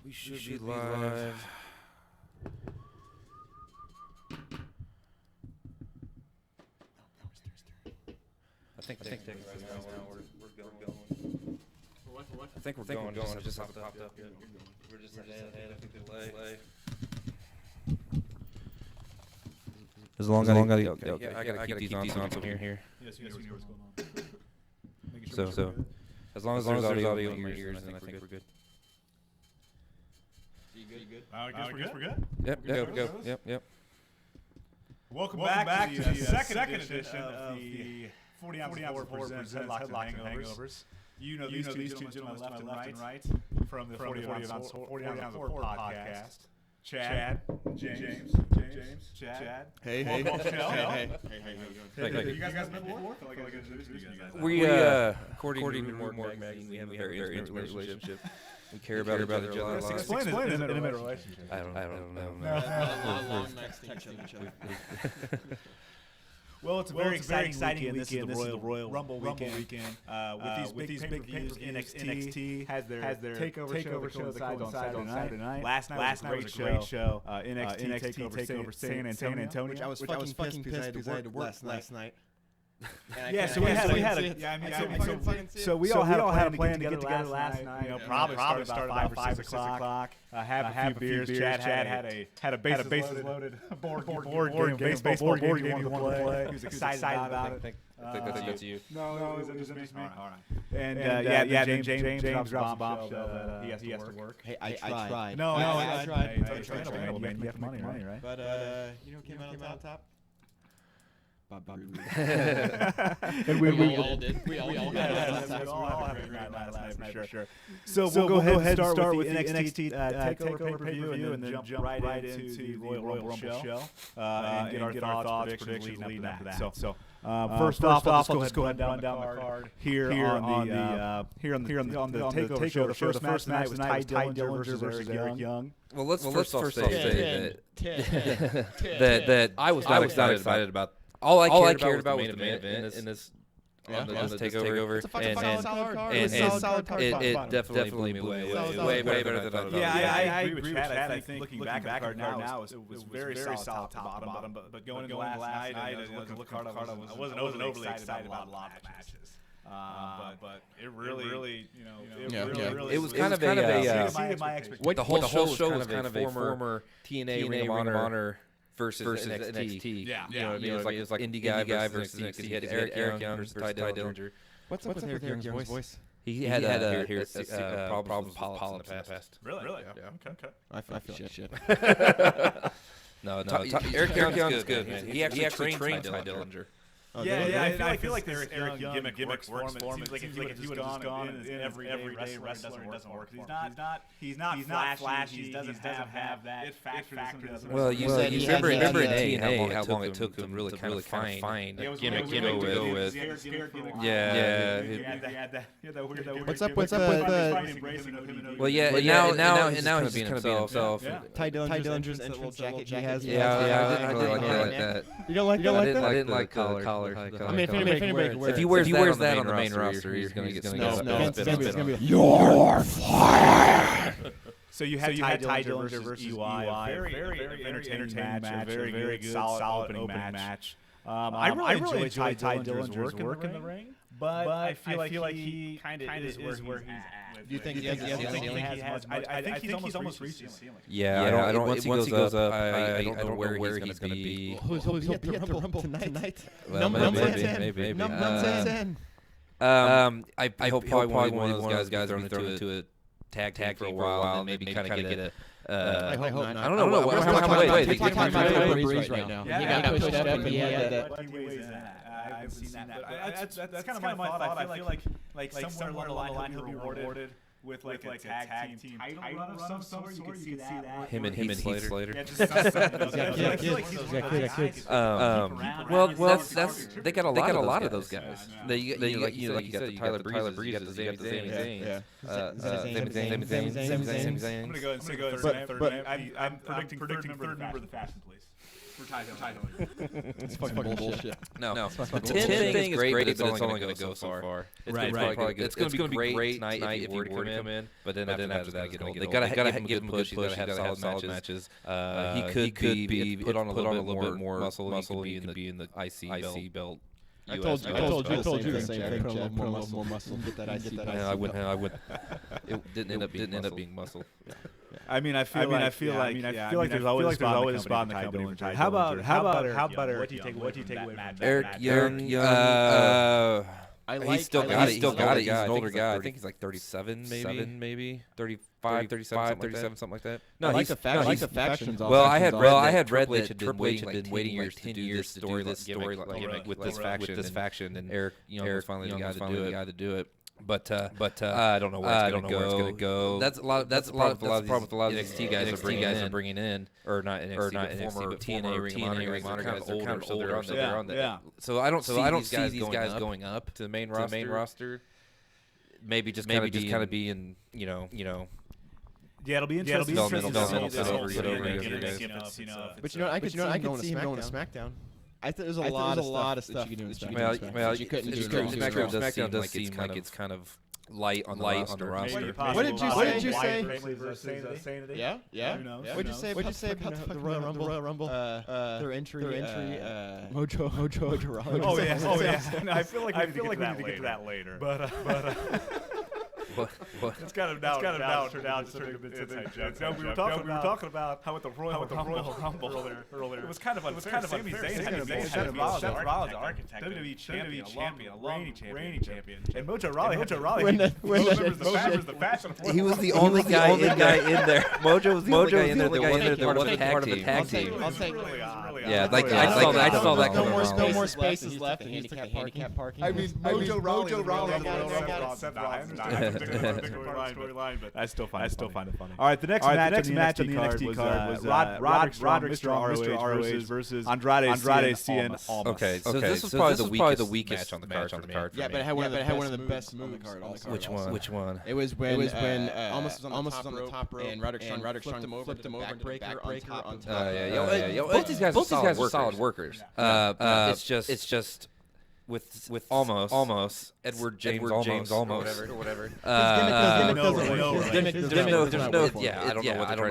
We should be live. I think right now we're going. I think we're going. It just popped up. We're just ahead. I think delay. As long as I gotta keep these on from here. Yes, you know what's going on. So as long as there's audio in my ears, then I think we're good. You good? I guess we're good. Yep. Welcome back to the second edition of the 40 Ounce Presents Headlocks and Hangovers. You know these two gentlemen left and right from the 40 Ounce podcast. Chad, James, Chad. Hey. You guys met before? We according to more magazine, we have a very intimate relationship. We care about each other. Explain an intimate relationship. I don't know. Long nights texting each other. Well, it's a very exciting weekend. This is the Royal Rumble weekend. With these big views, NXT has their takeover show that coincides on Saturday night. Last night was a great show. NXT takeover San Antonio, Which I was fucking pissed because I had to work last night. Yeah, so we all had a plan to get together last night. Probably start about 5 or 6 o'clock. Have a few beers. Chad had a bases loaded board game, baseball board game he wanted to play. He was excited about it. I think that's you. No, is it just me? All right. And James drops a bombshell that he has to work. Hey, I tried. No, I tried. You have money, right? But you know who came out on top? Bob. And we all did. We all had a great night last night for sure. So we'll go ahead and start with the NXT takeover pay-per-view and then jump right into the Royal Rumble show and get our thoughts, predictions leading up to that. So first off, let's go ahead and run down the card here on the takeover show. The first match tonight was Ty Dillinger versus Eric Young. Well, let's first off say that I was not excited about. All I cared about was the main event in this takeover. It's a fucking solid card. It definitely blew me away. Way better than I thought. Yeah, I agree with Chad. I think looking back at the card now, it was very solid top to bottom. But going into last night and looking at the card, I wasn't overly excited about a lot of matches. But it really, it was kind of the whole show was kind of a former TNA Ring of Honor versus NXT. Yeah. You know what I mean? It was like indie guy versus NXT. He had Eric Young versus Ty Dillinger. What's up with Eric Young's voice? He had problems with polyps in the past. Really? Yeah. Okay. I feel like shit. No. Eric Young's good, man. He actually trained Ty Dillinger. I feel like this Eric Young gimmick works for him. It seems like if he would have just gone in everyday wrestler, it doesn't work. He's not flashy. He doesn't have that factor. Well, you remember in TNA how long it took him really kind of find a gimmick to go with. Yeah. What's up with the? Well, yeah, now he's being himself. Ty Dillinger's entrance jacket he has. Yeah, I didn't really like that. You don't like that? I didn't like collar. I mean, if he wears that on the main roster, he's going to get snubbed. It's going to be you're fired. So you had Ty Dillinger versus UI, very entertaining match, a very good, solid opening match. I really enjoyed Ty Dillinger's work in the ring, but I feel like he kind of is where he's at. Do you think he has? I think he's almost reached his ceiling. Yeah, I don't. Once he goes up, I don't know where he's going to be. He'll be at the Rumble tonight. Well, maybe. Number 10. I hope probably one of those guys thrown into a tag for a while, and maybe kind of get a. I hope not. I don't know. How much weight? He's talking about Breeze right now. Yeah, he got pushed up and he had that. I haven't seen that. That's kind of my thought. I feel like somewhere along the line he'll be rewarded with like a tag team title run of some sort. You can see that. Him and Heath Slater. Yeah, just kids. Well, that's they got a lot of those guys. You got the Tyler Breeze, you got the Sami Zayn. I'm gonna go and say third. I'm predicting third member of the Fashion Police. It's fucking bullshit. No. The 10 thing is great, but it's only going to go so far. It's going to be great tonight if you were to come in, but then after that, they got to give him a good push. They got to have solid matches. He could be put on a little bit more muscle. He could be in the IC belt. I told you the same thing. Put a little more muscle. Get that IC. I wouldn't. It didn't end up being muscle. I mean, I feel like there's always a spot in the company. How about Eric? What do you take away from Eric Young? He's still got it. He's an older guy. I think he's like 37, maybe 35, 37, something like that. No, I like the factions. Well, I had read that Triple H had been waiting years to do this story with this faction, and Eric was finally the guy to do it. But I don't know where it's going to go. That's a lot. That's a problem with a lot of NXT guys are bringing in, or not NXT, former TNA Ring of Honor guys. They're kind of older, so they're on that. Yeah. So I don't see these guys going up to the main roster. Maybe just kind of be in, Yeah, it'll be interesting. But I could see him going to SmackDown. I thought there's a lot of stuff you could do in SmackDown. Well, you couldn't do SmackDown does seem like it's kind of light on the roster. What did you say? Yeah. What'd you say about the Royal Rumble? Their entry. Mojo Rawley. Oh yeah. No, I feel like we need to get to that later. But it's kind of now turned out to turn a bit inside jokes. No, we were talking about how with the Royal Rumble earlier. It was kind of unfair. Sami Zayn had to be Seth Rollins, architect, WWE champion, reigning champion, and Mojo Rawley remembers the fashion. He was the only guy in there. Mojo was the only guy in there that wasn't part of the tag team. Yeah, like I saw that coming wrong. No more spaces left, and handicap parking. I mean, Mojo Rawley. Seth Rollins. Storyline, but I still find it funny. All right, the next match on the NXT card was Roderick Strong, Mr. ROH versus Andrade Cien Almas. Okay, so this was probably the weakest match on the card. Yeah, but it had one of the best moves on the card. Which one? It was when Almas was on the top rope, and Roderick Strong flipped him over, backbreaker on top. Both these guys are solid workers. It's just. With almost Edward James almost or whatever. I don't know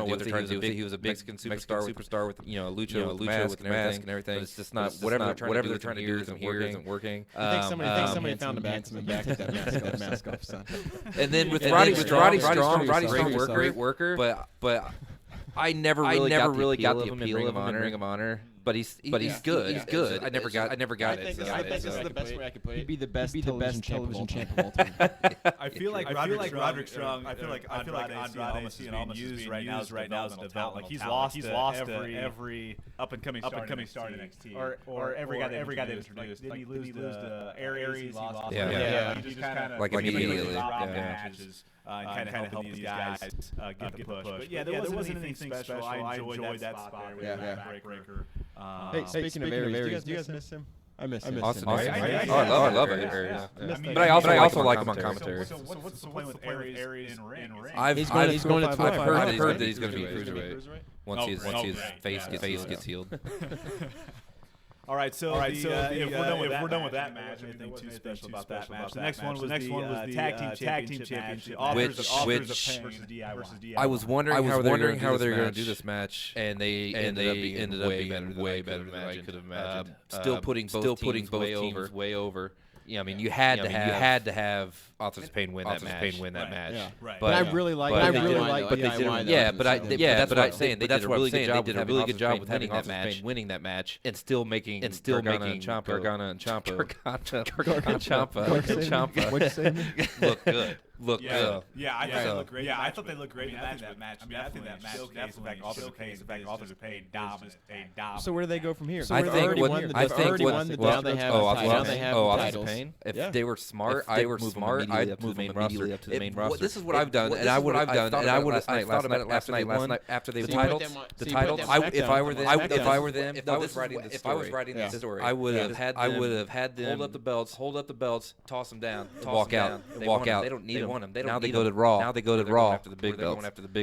what they're trying to do. He was a Mexican superstar with lucha mask and everything. But it's just not whatever they're trying to do isn't working. I think somebody found a handsome back to that mask off, son. And then with Roddy Strong, great worker, but I never really got the appeal of him in Ring of Honor. But he's good. He's good. I never got it. I think this is the best way I could put it. He'd be the best television champ of all time. I feel like Roderick Strong. I feel like Andrade almost being used right now as a development. He's lost every up and coming star in NXT, or every guy they introduced. Did he lose to Aries? He lost. Yeah. He just kind of like immediately. Matches. And kind of help these guys get the push. But yeah, there wasn't anything special. I enjoyed that spot there with Backbreaker. Hey, speaking of Aries, do you guys miss him? I miss him. Awesome. I love it. But I also like him on commentary. So what's the plan with Aries in ring? He's going to 12. I've heard that he's going to be cruiserweight once his face gets healed. All right, so if we're done with that match, anything too special about that match. The next one was the tag team championship, which I was wondering how they were going to do this match, and they ended up being way better than I could have imagined. Still putting both teams way over. Yeah, I mean, you had to have Authors of Pain win that match. Yeah. Right. But I really like. But they did. Yeah, but that's what I'm saying. They did a really good job with having winning that match, and still making Gargano and Ciampa look good. Yeah, I thought they looked great. I thought they looked great in that match. I mean, I think that match definitely Authors of Pain dominant. So where do they go from here? I think now they have titles. If they were smart, I would move them immediately up to the main roster. This is what I've done, and I would have done, and I would have thought about it last night after they titles. The titles. If I were them, if I was writing this story, I would have had them hold up the belts, toss them down, walk out. They don't need them. Now they go to Raw. After the big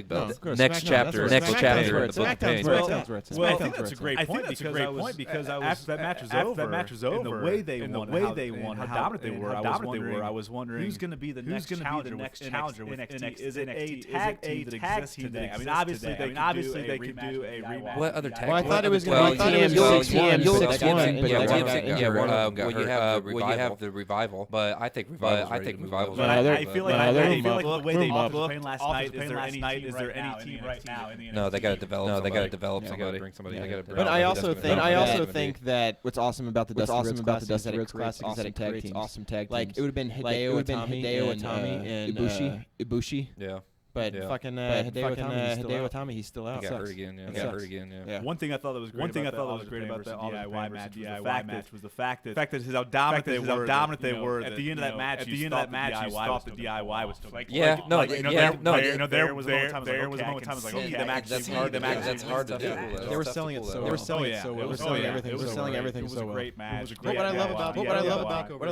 belts. Next chapter in the book of pain. Well, I think that's a great point because after that match was over, and the way they won, how dominant they were, I was wondering who's going to be the next challenger in NXT. Is it a tag team that exists today? I mean, obviously they could do a rematch. What other tag? Well, I thought it was going to be TM6-1. Well, you have the Revival, but I think Revival. But I feel like the way they booked Pain last night, is there any team right now in the NXT? No, they got to develop. They got to develop somebody. Bring somebody. But I also think that what's awesome about the Dusty Rhodes Classic is that it creates awesome tag teams. Like it would have been Hideo Itami and Ibushi. Yeah. But fucking Hideo Itami, he's still out. He got hurt again. Yeah. One thing I thought that was great about the DIY match was the fact that how dominant they were. At the end of that match, you thought the DIY was still like there was a moment in time like okay, that's hard to do. They were selling it so well. They were selling everything so well. Great match. What I love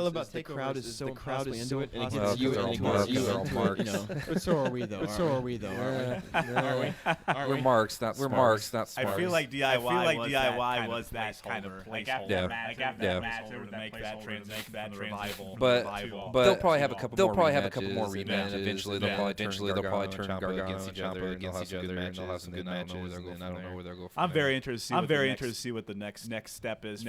about the crowd is so into it, and it gets you But so are we though. We're marks, not smart. I feel like DIY was that kind of placeholder. Yeah. To make that revival. But they'll probably have a couple more rematches. Eventually they'll probably turn Gargano against each other. They'll have some good matches. I don't know where they'll go. I'm very interested to see what the next step is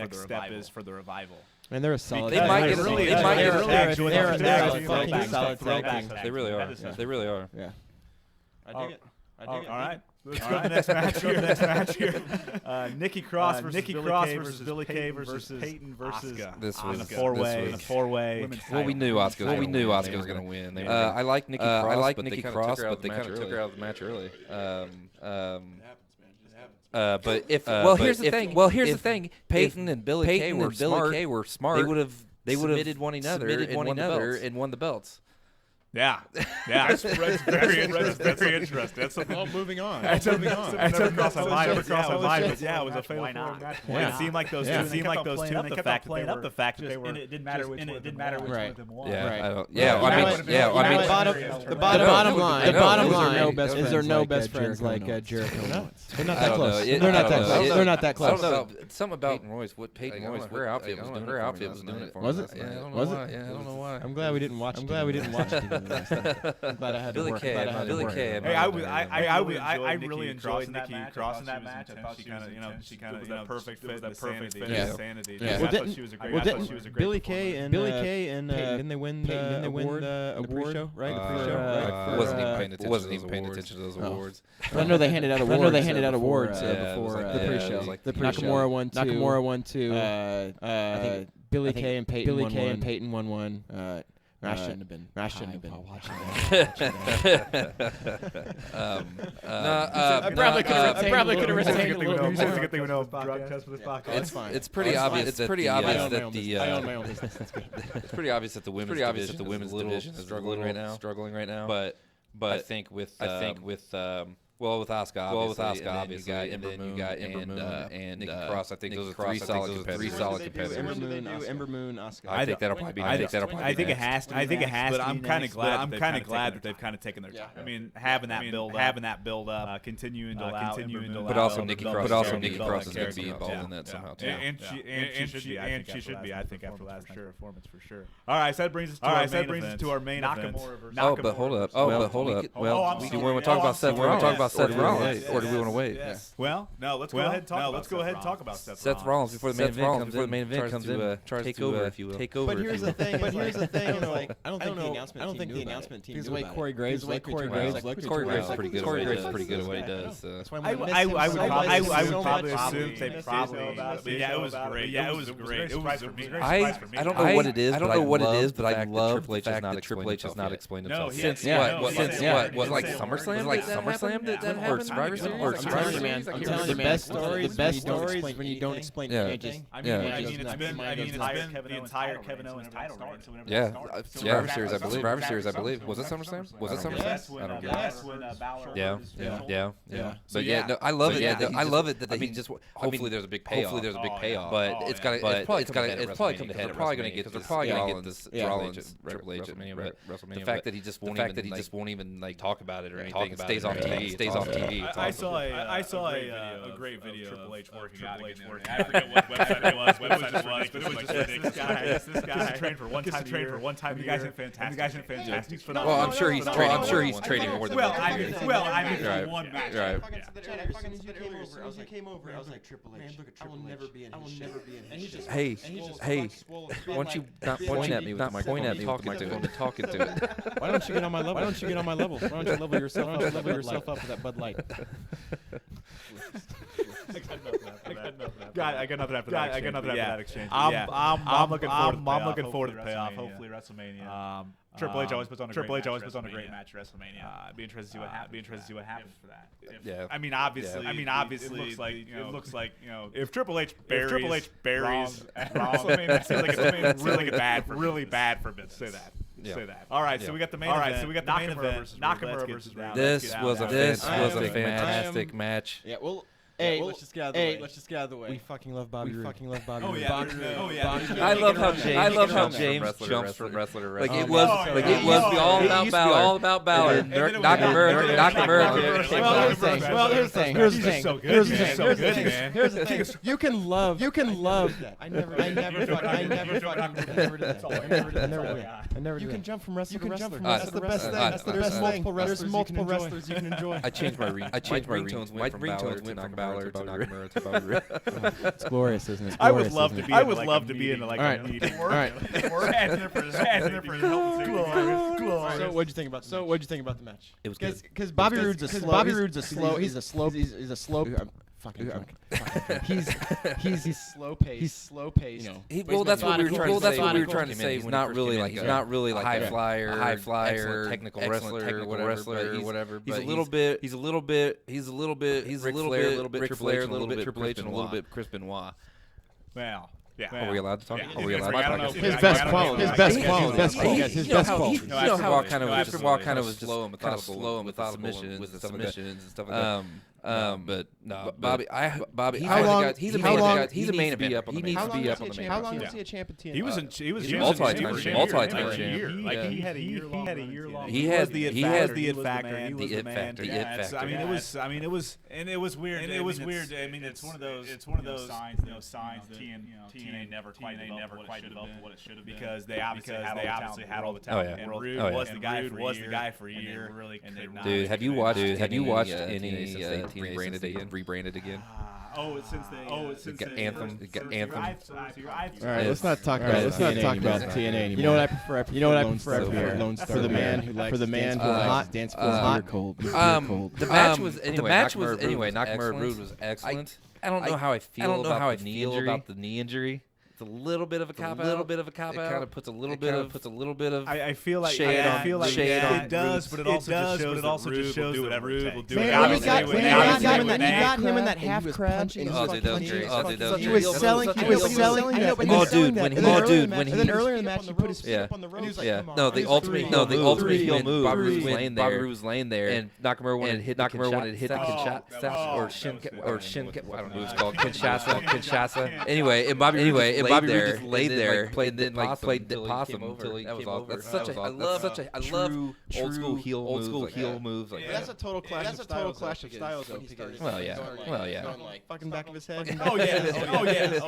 for the revival. And they're a solid. They might get They're a fucking solid tag team. They really are. Yeah. I dig it. All right. Let's go to the next match here. Nikki Cross versus Billie Kay versus Peyton versus Asuka. This was a four-way. Well, we knew Asuka was going to win. I like Nikki Cross, but they kind of took her out of the match early. But here's the thing. Peyton and Billie Kay were smart. They would have submitted one another and won the belts. Yeah. That's very interesting. That's something. Well, moving on. That's never crossed my mind. But yeah, it was a fatal match. It seemed like those two. And they kept playing up the fact that they were. And it didn't matter which one of them won. The bottom line is there no best friends like Jericho. They're not that close. They're not that close. I don't know. Something about Peyton Royce, her outfit was doing it for Was it? Yeah, I don't know why. I'm glad we didn't watch it. I'm glad I had to work. Billie Kay. I really enjoyed Nikki Cross in that match. I thought she kind of was that perfect fit. Sanity. I thought she was a great. Billie Kay and Peyton, didn't they win the award? Right? Wasn't even paying attention to those awards. I know they handed out awards before the pre-show. Nakamura won two. I think Billie Kay and Peyton won one. I shouldn't have been watching that. I probably could have retained a little more. It's a good thing we know drug test for this podcast. It's fine. It's pretty obvious that I own my own business. That's good. It's pretty obvious that the women's division is struggling right now. But I think with Asuka, obviously, and then you got Ember Moon and Nikki Cross. I think those are three solid competitors. Ember Moon, Asuka. I think that'll probably be. I think it has to. But I'm kind of glad that they've kind of taken their time. I mean, having that build up, continuing to allow. But also Nikki Cross is going to be involved in that somehow too. And she should be. I think after last night's performance for sure. All right, so that brings us to our main event. Oh, but hold up. Well, do you want to talk about Seth? We want to talk about Seth Rollins, or do we want to wait? Yes. Well, no. Let's go ahead and talk about Seth Rollins before the main event comes in, tries to take over, if you will. But here's the thing. I don't think the announcement team. Because the way Corey Graves looked, Corey Graves is pretty good. Corey Graves is pretty good at what he does. I would probably assume they probably. Yeah, it was great. It was great. I don't know what it is, but I love the fact that Triple H has not explained himself. Since what? Was like SummerSlam? that happened? Survivor Series? I'm telling you, man. I'm telling you, man. The best stories when you don't explain anything. I mean, it's been the entire Kevin Owens title reign. Yeah, Survivor Series, I believe. Survivor Series, I believe. Was it SummerSlam? Was it SummerSlam? I don't get it. Yeah. But yeah, no, I love it. Yeah, I love it that he just. Hopefully, there's a big payoff. Hopefully, there's a big payoff. But it's got. It's probably come to head. They're probably going to get. They're probably going to get this Rollins, Triple H, WrestleMania. The fact that he just won't even like talk about it or anything. It stays on TV. Stays off TV. I saw a great video of Triple H working out again. I forget what website it was, but it was just ridiculous. This guy trained for one time. The guy's in fantastic. Well, I'm sure he's training more than. Well, I mean, one match. Right. I was like, I was like, Triple H. I will never be in his shit. Hey, why don't you not point at me with the microphone? Talking to it. Why don't you get on my level? Why don't you level yourself up for that Bud Light? I got nothing after that exchange. I'm looking forward to the payoff. Hopefully WrestleMania. Triple H always puts on a great match at WrestleMania. Be interested to see what happens for that. Yeah. I mean, obviously, it looks like if Triple H buries WrestleMania, that seems like it's really bad for business. Say that. All right, so we got the main event. Nakamura versus Roode. This was a fantastic match. Yeah. Well. Hey, let's just get out of the way. We fucking love Bobby Roode. Oh yeah. I love how James jumps from wrestler to wrestler. It was all about Balor. Nakamura. Well, here's the thing. You can love that. I never did. You can jump from wrestler to wrestler. That's the best thing. There's multiple wrestlers you can enjoy. I changed my ringtones. My ringtones went from Balor to Nakamura to Bobby Roode. It's glorious, isn't it? I would love to be in like a meeting. All right. We're asking there for So what'd you think about the match? It was good. Because Bobby Roode's a slow. He's a slow. Fucking drunk. He's slow paced. He's slow paced. That's what we were trying to say. He's not really like a high flyer, technical wrestler, or whatever. He's a little bit Ric Flair, a little bit Triple H, and a little bit Chris Benoit. Well. Yeah. Are we allowed to talk? Are we allowed to talk? His best quality. His best quality. You know how Benoit kind of was slow and methodical with submissions and stuff like that. But no, Bobby. He's a main event. He needs to be up on the main event. How long was he a champ at TNA? He was multi-time champ. Like he had a year long. He has the it factor. The it factor. I mean, it was weird. I mean, it's one of those signs that TNA never quite developed what it should have been because they obviously had all the talent. And Roode was the guy for a year. Dude, have you watched any rebranded again? Since Anthem. All right, let's not talk about TNA anymore. You know what I prefer? Lone Star for the man who likes hot dance floor hot or cold. The match was anyway. Nakamura Roode was excellent. I don't know how I feel about the knee injury. It's a little bit of a cop out. It kind of puts a little bit of. I feel like shade on. It does, but it also just shows that whatever Roode will do. Man, you got him in that half crab. Oh, dude, that was great. He was selling. Oh, dude, when he. And then earlier in the match, he put his feet up on the rope. Yeah. No, the ultimate heel move. Bobby Roode was laying there, and Nakamura wanted to hit the Kinshasa or Shin. I don't know what it's called. Kinshasa. Anyway, Bobby Roode just laid there, played possum until he came over. That's such a. I love old school heel moves. Like that's a total clash of styles. Though. Well, yeah. Going like fucking back of his head. Oh yeah.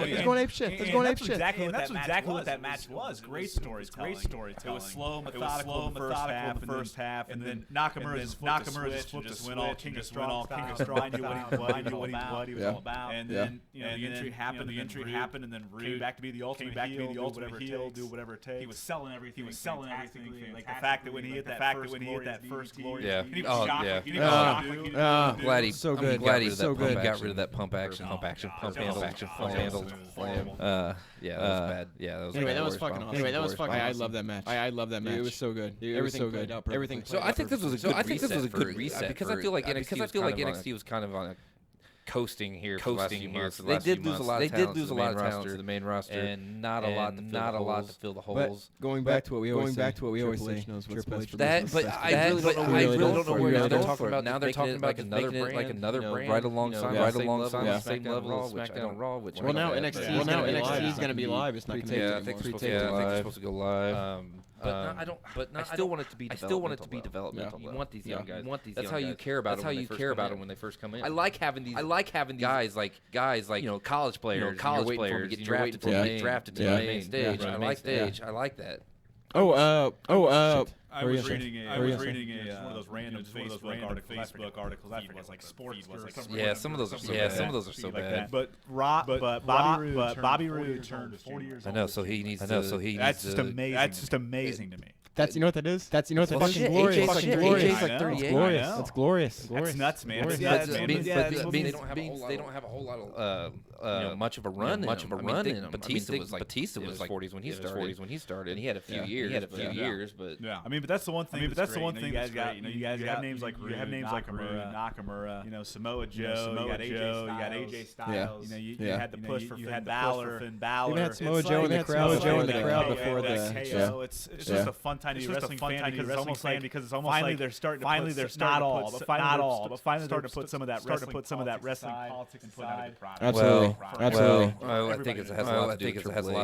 He's going ape shit. That's exactly what that match was. Great storytelling. It was slow, methodical in the first half, and then Nakamura's foot just went all King of Strong. I knew what he was all about. And then the injury happened, and then Roode back to be the ultimate heel, do whatever it takes. He was selling everything. Like the fact that when he hit that first glorious, he was shocked. Glad he so good. Glad he got rid of that pump action, pump handle. Yeah, that was bad. Yeah, that was. Anyway, that was fucking awesome. Anyway, that was fucking. I love that match. I love that match. It was so good. Everything so good. Everything. So I think this was a good reset because I feel like NXT was kind of on a coasting here. They did lose a lot of talent to the main roster, and not a lot to fill the holes. But going back to what we always say, but I really don't know where now they're talking about. Now they're talking about another brand, right alongside the same level of SmackDown Raw. Well, now NXT is going to be live. It's not going to take. I think they're supposed to go live. I still want it to be developmental. You want these young guys. That's how you care about them when they first come in. I like having these guys like college players to get drafted to the main stage. I like that. I was reading one of those random Facebook articles. I forget, like sports. Yeah, some of those are so bad. But Bobby Roode turned 40 years old. I know, so he needs. That's just amazing. That's just amazing to me. That's you know what that is? That's fucking glorious. AJ's like 38. That's glorious. That's nuts, man. But they don't have a whole lot of much of a run. Batista was like 40s when he started. And he had a few years, but yeah. I mean, but that's the one thing. You guys got names like Nakamura, Samoa Joe, you got AJ Styles. You had the push for Finn Balor. You had Samoa Joe in the crowd before the. It's just a fun time to be wrestling fan because it's almost finally they're starting. Finally, they're not all, but finally starting to put some of that wrestling politics aside. Absolutely. I think it has a lot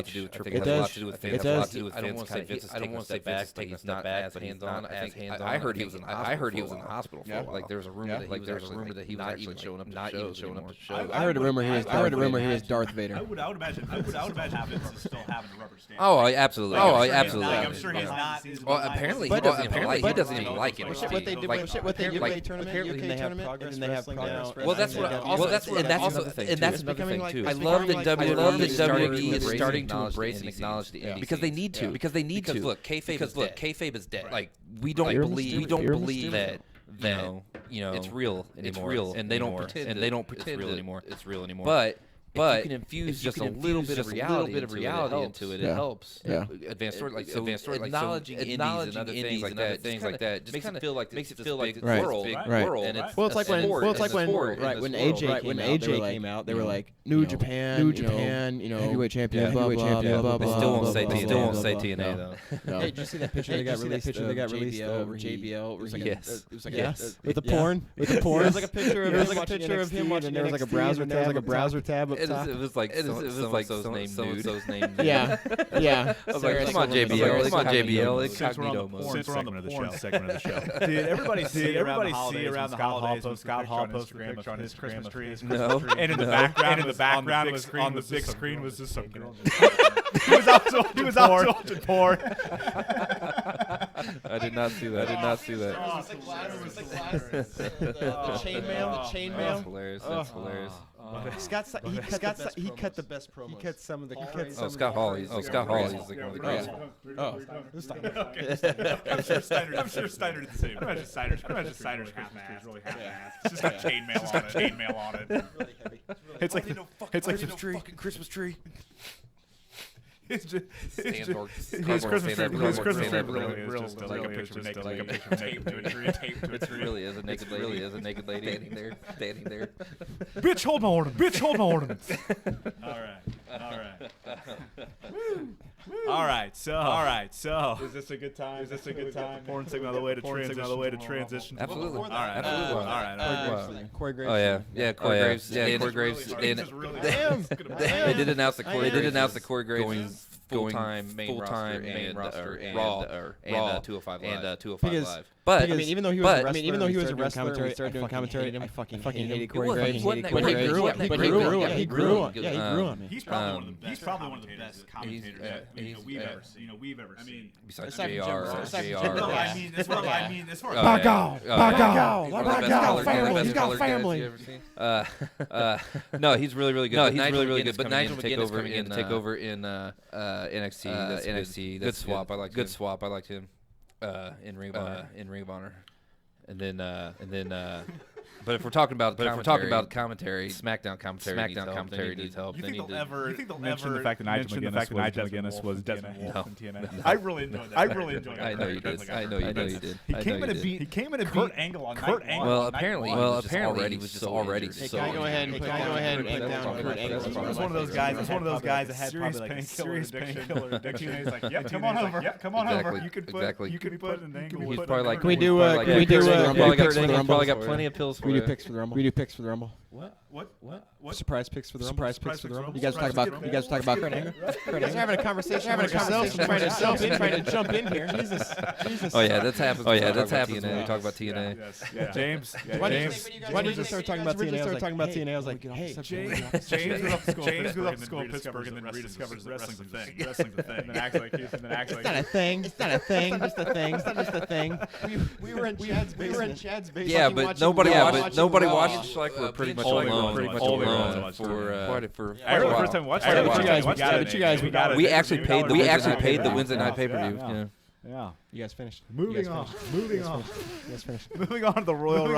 to do with Triple H. It has a lot to do with fans. It has. I don't want to say Vince is taking a step back, but hands-on. I heard he was in the hospital for a while. Like there was a rumor that he was actually showing up to shows. I heard a rumor he was Darth Vader. I would imagine Vince is still having a rubber stamp. Oh, absolutely. I'm sure he's not. Well, apparently he doesn't even like it. What they do, what they UK tournament, and then they have progress. Well, that's becoming too. I love that WWE is starting to embrace and acknowledge the indies because they need to. Because look, kayfabe is dead. Like we don't believe that it's real anymore, and they don't pretend it's real anymore. But if you can infuse just a little bit of reality into it, it helps. Advanced story, acknowledging indies and other things like that, just makes it feel like this world. And it's like when AJ came out, they were like New Japan, heavyweight champion, blah blah. They still won't say TNA though. Hey, did you see that picture they got released? JBL. Yes. It was like with the porn. It was like a picture of him, and there was like a browser tab. It was like so-and-so's name. Yeah. I was like, come on, JBL. Incognito mode. Since we're on the porn segment of the show. Did everybody see around the holidays when Scott Hall posted a picture on his Christmas tree? No. And in the background on the big screen was just some girl. He was out watching porn. I did not see that. The chainmail. That's hilarious. He cut the best promos. He cut some of the. Scott Hall. He's like one of the greatest. I'm sure Steiner did the same. I'm just Steiner's Christmas tree is really half-assed. It's just got chainmail on it. Really heavy. It's like the fucking Christmas tree. His Christmas tree really is just like a picture of taped to a tree. It really is a naked lady standing there. Bitch, hold my ornaments. All right. So. Is this a good time? Porn segment on the way to transition. Absolutely. All right. Corey Graves. Oh yeah. Corey Graves. They did announce that Corey Graves full-time main roster and Raw and 205 Live and 205 Live. But I mean, even though he was a wrestler, we started doing commentary. I fucking hated Corey Graves. He grew on me. Yeah, he grew on me. He's probably one of the best commentators we've ever seen. I mean, besides JR. No, I mean, as far as Back out, family. He's got family. No, he's really good. But Nigel McGuinness coming in to take over in NXT. NXT. Good swap. I liked him. In Ring of Honor, and then but if we're talking about commentary, SmackDown commentary needs help. You think they'll ever mention the fact that Nigel McGuinness was Desmond Wolfe in TNA? I really enjoyed that. I know you did. He came in to beat Angle on Kurt Angle. Well, apparently he was just already. Can I go ahead and break down Kurt Angle? He was one of those guys. That had probably like a serious painkiller addiction. He's like, "Yep, come on over. You could put an Angle." He's probably like, can we do probably got plenty of pills for you. Picks for the Rumble. We do picks for the Rumble. What? Surprise picks for the Rumble. You guys talk about Kurt Angle. Kurt Angle. Having a conversation. Trying to jump in here. Jesus. Oh yeah, that's happened. When we talk about TNA. Yeah. James. Why did you start talking about TNA? I was like, hey, James goes off to school in Pittsburgh and then rediscovers wrestling's a thing. And then acts like it's not a thing. It's not just a thing. We were in Chad's basement. Yeah, but nobody watched. Like we're pretty much alone for I remember the first time watching it. We actually paid the Wednesday night pay-per-view. Yeah. You guys finished. Moving on. You guys finished. Moving on to the Royal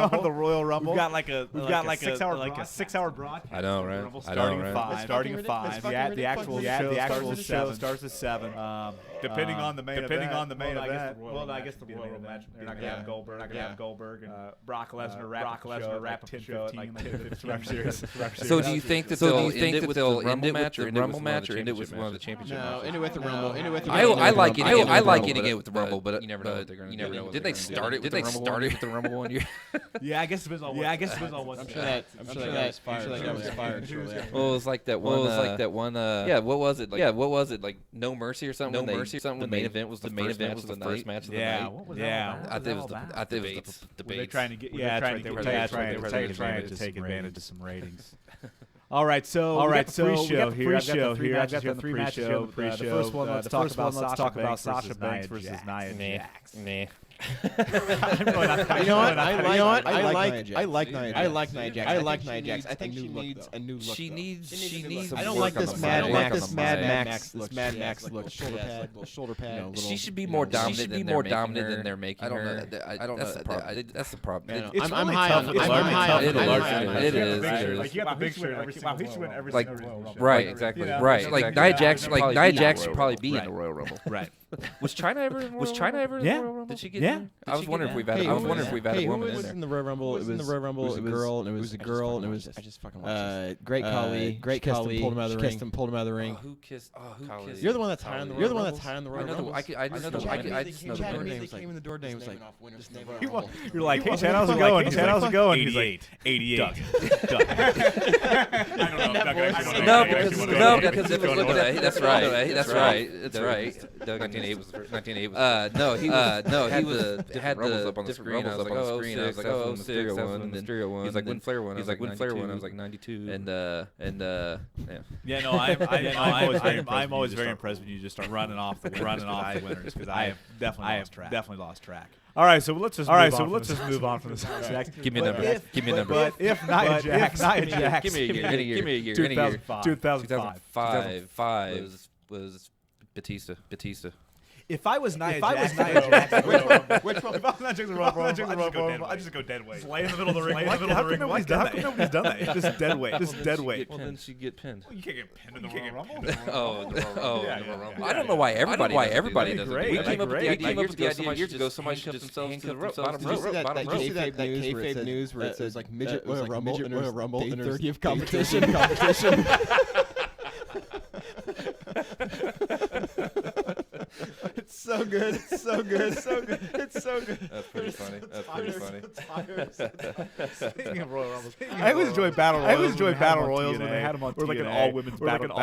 Rumble. We've got like a 6-hour broadcast. I know, right? Starting at 5. The actual show starts at 7. Depending on the main event. Well, I guess the Royal Rumble match. You're not gonna have Goldberg and Brock Lesnar wrap up the show at like 10:15. So do you think that they'll end it with the Rumble match, or end it with one of the championship matches? No, end it with the Rumble. I like ending it with the Rumble, but you never know what they're going to do. Did they start it with the Rumble one year? Yeah, I guess it was on. I'm sure that guy was fired. Well, it was like that one. Yeah, what was it? Like No Mercy or something? The main event was the first match of the night. Yeah. I think it was the debate. They're trying to get. Yeah, they were trying to take advantage of some ratings. All right, so we got the pre-show here. I've got the three matches here. The first one, let's talk about Sasha Banks versus Nia Jax. You know what? I like Nia Jax. I think she needs a new look. She needs. I don't like this Mad Max look. Shoulder pad. She should be more dominant than they're making her. I don't know. That's the problem. I'm high on it. It is. Like you got the big shirt. Wow, he should win every single Royal Rumble. Right, exactly. Right. Like Nia Jax should probably be in the Royal Rumble. Right. Was China ever in the Royal Rumble? Did she get in? I was wondering if we've had a woman in there. In the Royal Rumble, it was a girl, and it was I just fucking watched great colleague, pulled him out of the ring. Who kissed? You're the one that's high on the Royal Rumble. I just know the name. Came in the door today and was like, you're like, hey, Chad, how's it going? He's like, 88. No, because if it's looking at that's right. 1988 was the first. 1988 was. No, he had the different screen. I was like, oh, 06. I was like, oh, 06. And then Mysterio one. He's like, Win Flair one. He's like, Win Flair one. I was like, 92. And yeah. Yeah, no, I'm always very impressed when you just start running off the winners because I have definitely lost track. All right, so let's just move on from this. Give me a number. But if Nia Jax, give me a year. 2005 was Batista. If I was Nia Jax, which one? If I was Nia Jax, I just go dead weight. Just lay in the middle of the ring. How come nobody's done that? Just dead weight. Well, then she'd get pinned. Well, you can't get pinned in the Royal Rumble. Oh, I don't know why everybody does it. We came up with the idea years ago. Somebody should just handcuff themselves to the bottom rope. Did you see that kayfabe news where it says like midget Royal Rumble and there's day 30 of competition? so good. It's so good. It's so good. It's so good. That's pretty funny. That's pretty funny. Speaking of Royal Rumbles, I always enjoy battle royals. I always enjoy battle royals when they had them on TNA. Or like an all-women's battle royal.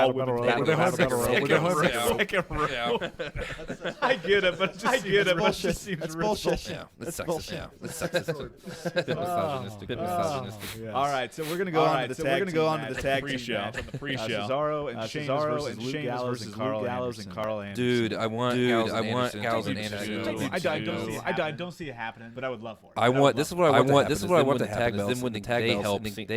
Second row. I get it, but it just seems bullshit. Yeah, it's sexist. Yeah, it's sexist. Bit misogynistic. All right, so we're gonna go on to the tag team match on the pre-show. Cesaro and Sheamus versus Luke Gallows and Carl Anderson. Dude, I want Gallows and Anderson. I don't see it happening, but I would love for it. This is what I want. This is what I want to tag belts. Then when they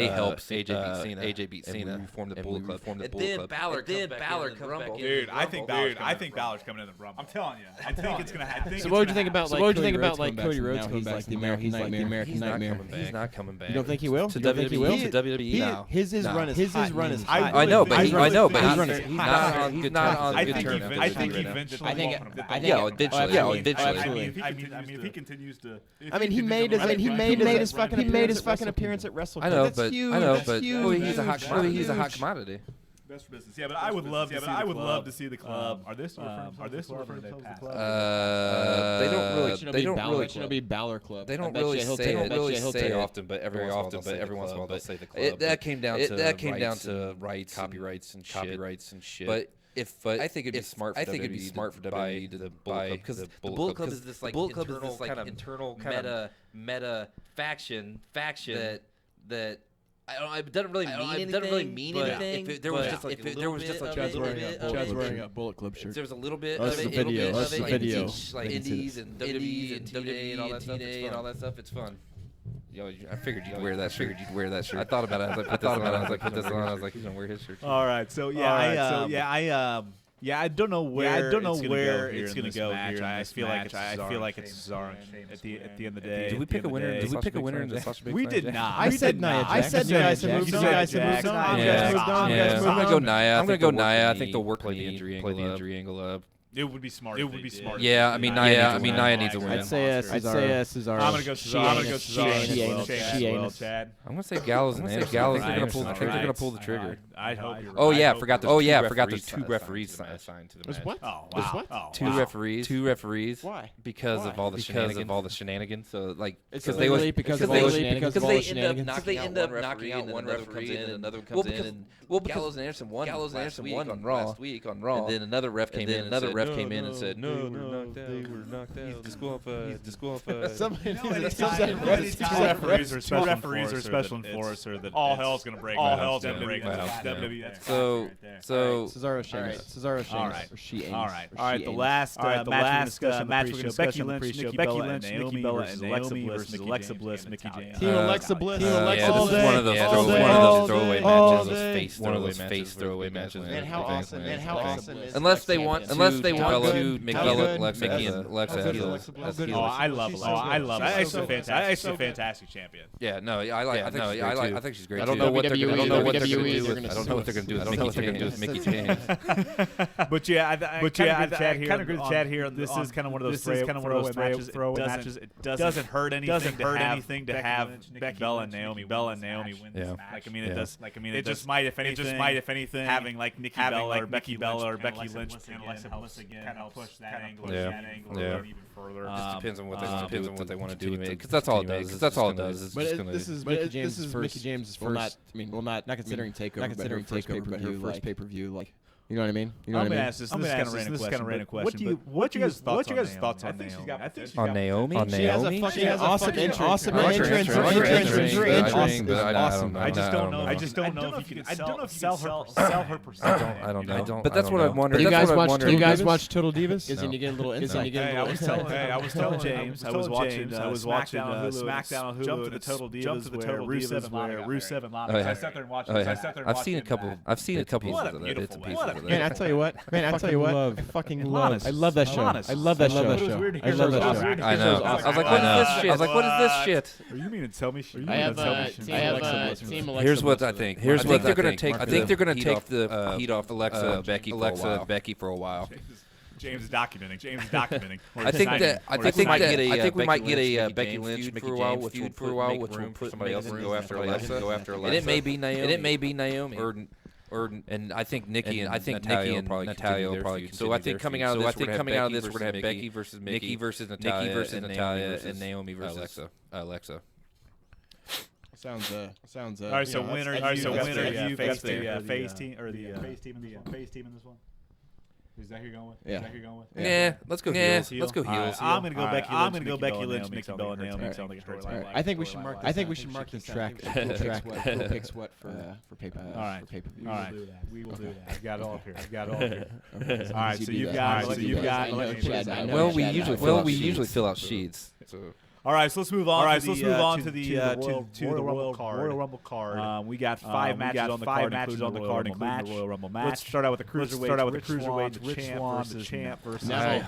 help AJ beat Cena. And we form the Bullet Club. And then Balor comes back in. Dude, I think Balor's coming in the Rumble. I'm telling you. I think it's gonna happen. So what would you think about Cody Rhodes coming back to the American Nightmare? He's not coming back. You don't think he will? To WWE? No. His run is hot. I know, but he's not on I good think terms. eventually. Eventually. I mean, if he continues to. He made his fucking appearance at WrestleMania. I know, but he's a hot commodity. Best for business. Yeah, but I would love to see the club. Are this referring to the club? They don't really. It'll be Balor Club. They don't really say often, but every once in a while they'll say the club. That came down to rights, copyrights, and shit. But I think it'd be smart for WWE to buy because the Bullet Club is this like internal kind of meta faction that. It doesn't really mean anything. If there was just like Chad's wearing a Bullet Club shirt. There was a little bit of it. Like indies and WWE and TNA and all that stuff. It's fun. Yo, I figured you'd wear that shirt. I thought about it. I was like, put this on. I was like, he's gonna wear his shirt. All right. So I don't know where it's gonna go here. I feel like it's Cesaro at the end of the day. Did we pick a winner in the Sasha Banks? We did not. I said Nia Jax. You guys moved on. I'm gonna go Nia. I think they'll work the injury angle up. It would be smart. Yeah, I mean Nia needs a win. I'd say Cesaro. I'm gonna go Cesaro. Chad. I'm gonna say Gallows and Anderson. They're gonna pull the trigger. I hope you're right. Oh yeah, I forgot there's two referees assigned to the match. What? Oh wow. Two referees. Why? Because of all the shenanigans. So like because they end up knocking out one referee and another comes in. Well, Gallows and Anderson won last week on Raw, and then another ref came in and said, "No, we were knocked out. He's disqualified." Two referees are special enforcer that all hell's gonna break. All hell's gonna break. So Cesaro Sheamus. All right. The last match we're gonna Becky Lynch, Nikki Bella versus Alexa Bliss, Mickie James. Team Alexa Bliss. This is one of those throwaway matches. One of those face throwaway matches. And how awesome is unless they want to make Mickie and Alexa heels. Oh, I love it. It's a fantastic champion. Yeah, no, I think she's great. I don't know what they're gonna do with Mickie James. But yeah, I kind of agree with Chad here. This is kind of one of those throwaway matches. It doesn't hurt anything to have Becky Bella and Naomi win this match. It just might, if anything, having like Nikki Bella or Becky Lynch and Alexa Bliss again kind of push that angle even further. Just depends on what they want to do because that's all it does. This is Mickie James' first. Not considering Takeover, but her first pay-per-view. Like, you know what I mean? I'm gonna ask this. This is kind of random question. What you guys thoughts on Naomi? On Naomi? She has an awesome entrance. I just don't know if you can sell her persona. I don't know. But that's what I'm wondering. You guys watch Total Divas? Because you get a little insight. I was telling James. I was watching SmackDown on Hulu. Jump to the Total Divas where Rusev and Lana. I sat there and watched. I've seen a couple. I've seen a couple of the bits and pieces. Man, I tell you what. I fucking love. I love that show. I love that show. I know. I was like, what is this shit? Are you mean to tell me? I have Team Alexa. Here's what I think. I think they're gonna take the heat off Alexa Becky for a while. James is documenting. I think we might get a Becky Lynch Mickie James feud for a while, which will put somebody else to go after Alexa. And it may be Naomi. And I think Nikki and Natalia will probably. So I think coming out of this, we're gonna have Becky versus Nikki versus Natalia, and Naomi versus Alexa. Sounds all right. So winner, you face the face team or the face team in this one. Is that who you're going with? Yeah. Yeah. Let's go heels. Let's go heels. I'm gonna go Becky Lynch, Nikki Bella, Naomi. Sounds like a storyline. I think we should mark. I think we should mark this track. Who picks what for pay-per-view? All right. All right. We will do that. I've got it all up here. All right. So you've got. Well, we usually fill out sheets. So. All right, so let's move on. To the Royal Rumble card. We got 5 matches on the card, including the Royal Rumble match. Let's start out with the cruiserweight. Rich Swann, the champ versus Neville.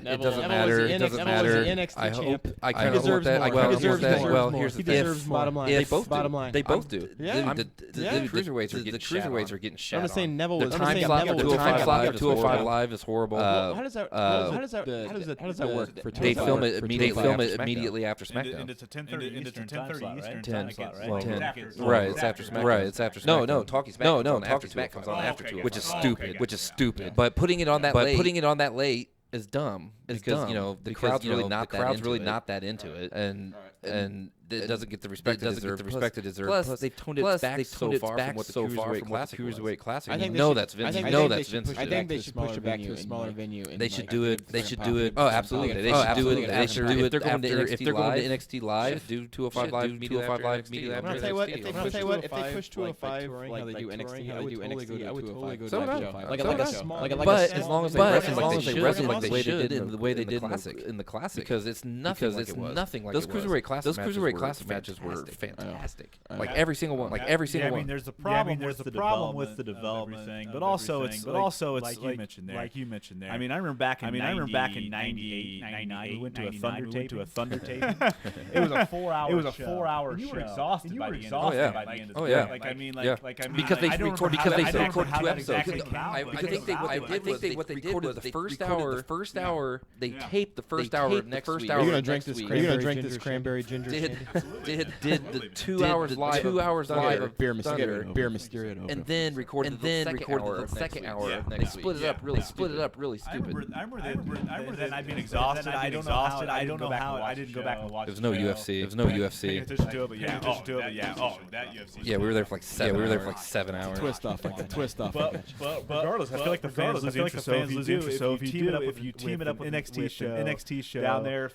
It doesn't matter. It doesn't matter. I hope. I kind of want that. Well, here's the thing. He deserves bottom line. They both bottom line. They both do. Yeah. The cruiserweights are getting shot. I'm just saying Neville was. The time slot for 205 Live is horrible. How does that work? They film it immediately after SmackDown. And it's a 10:30 Eastern time slot, right? 10. Right, it's after SmackDown. Right, it's after SmackDown. No, Talking Smack comes on after 2. Which is stupid. But putting it on that late is dumb. Because the crowd's really not that into it, and it doesn't get the respect it deserves. Plus, they've toned it back so far from what the Cruiserweight Classic. I think that's Vince. I think they should push it back to a smaller venue. They should do it. They should do it. Oh, absolutely. They should do it. They should do it. If they're going to NXT Live, do 205 Live, 205 Live immediately after. I'll tell you what. If they push 205 like they do NXT, I would do NXT. I would totally go to that show. But as long as they wrestle like they should in the way they did in the classic, because it's nothing like it was. Those Cruiserweight Classic matches were fantastic. Like every single one. I mean, there's the problem with the development thing, but also it's like you mentioned there. I mean, I remember back in 98, 99, we went to a Thunder tape. It was a 4-hour show. You were exhausted by the end of it. Oh yeah. Because they recorded 2 episodes. I think what they did was the first hour. They taped the first hour of next week. Are you gonna drink this cranberry ginger? Did the 2 hours live of Beer Mysterio, and then recorded the second hour. They split it up really stupid. I remember that I'd been exhausted. I don't know how I didn't go back and watch. There was no UFC. That UFC. Yeah, we were there for like 7 hours. Twist off. But regardless, I feel like the fans lose interest. So if you team it up with NXT show down there,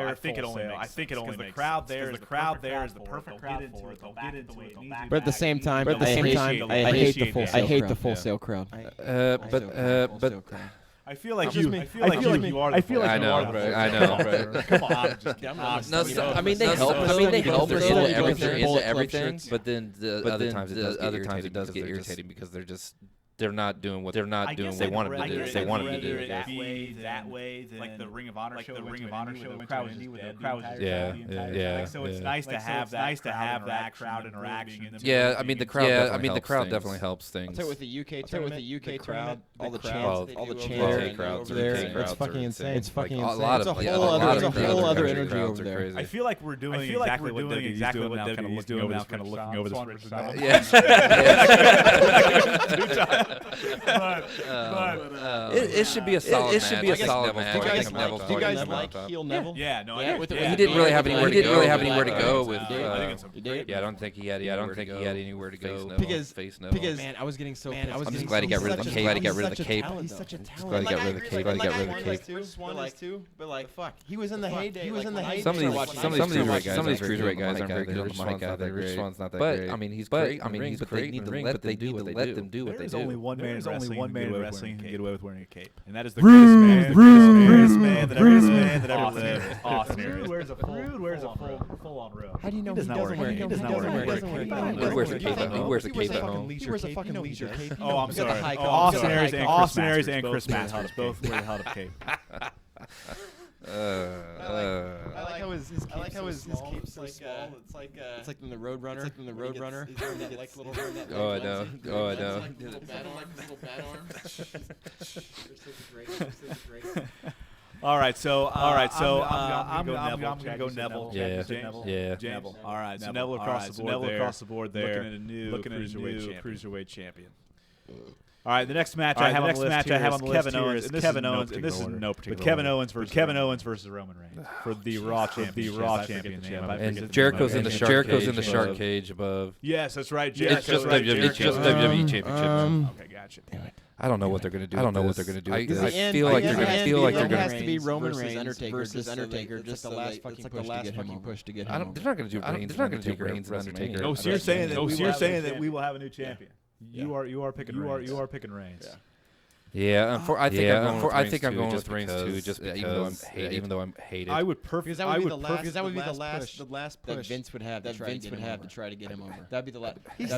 I think it only makes sense. The crowd there is the perfect crowd for it. They'll get into it. But at the same time, I hate the Full Sail crowd. But I feel like you are. I know. Come on, I mean, they help. They're into everything. But then the other times it does get irritating because they're not doing what they wanted to do. They wanted to do that way. Like the Ring of Honor show. The crowd was yeah. So it's nice to have that crowd interaction. Yeah, I mean the crowd definitely helps things. I'll tell you with the UK crowd, all the chants crowds over there, it's fucking insane. It's fucking insane. It's a whole other energy over there. I feel like we're doing exactly what WWE's doing now, kind of looking over the person. It should be a solid match. Do you guys like heel Neville? Yeah, no. He didn't really have anywhere to go with. Yeah, I don't think he had anywhere to go. Because man, I was getting so. I'm just glad he got rid of the cape. He's such a talent. Glad he got rid of the cape. Swan is too, but like fuck, he was in the heyday. Some of these cruiserweight guys aren't very good on the mic either. Rich Swann's not that great. But I mean, he's great. I mean, but they need to let them do what they do. There's only one man in wrestling who can get away with wearing a cape, and that is the greatest man that ever lived. Austin Aries wears a full-on robe. How do you know he doesn't wear it? He wears a cape at home. He wears a fucking leisure cape. Oh, I'm sorry. Austin Aries and Chris Masters both wear the held up cape. I like how his cape's so small. It's like in the Roadrunner. Oh, I know. Little bat arms. They're so great. All right, so I'm gonna go Neville. Yeah. Neville. All right, so Neville across the board there. Looking at a new cruiserweight champion. All right, the next match I have on the list is Kevin Owens, and this is no particular. But Kevin Owens versus Roman Reigns for the Raw championship. And Jericho's in the shark cage above. Yes, that's right. It's just WWE championship. Okay, gotcha. Damn it. I don't know what they're going to do. I feel like they're going to. It has to be Roman Reigns versus Undertaker. Just the last fucking push to get him over. They're not going to do Reigns. They're not going to do Reigns and Undertaker. No, so you're saying that we will have a new champion. You are picking Reigns. Yeah, I think I'm going with Reigns too, just because even though I'm hated. I would because that would be the last push that Vince would have to try to get him over. That'd be the last. He's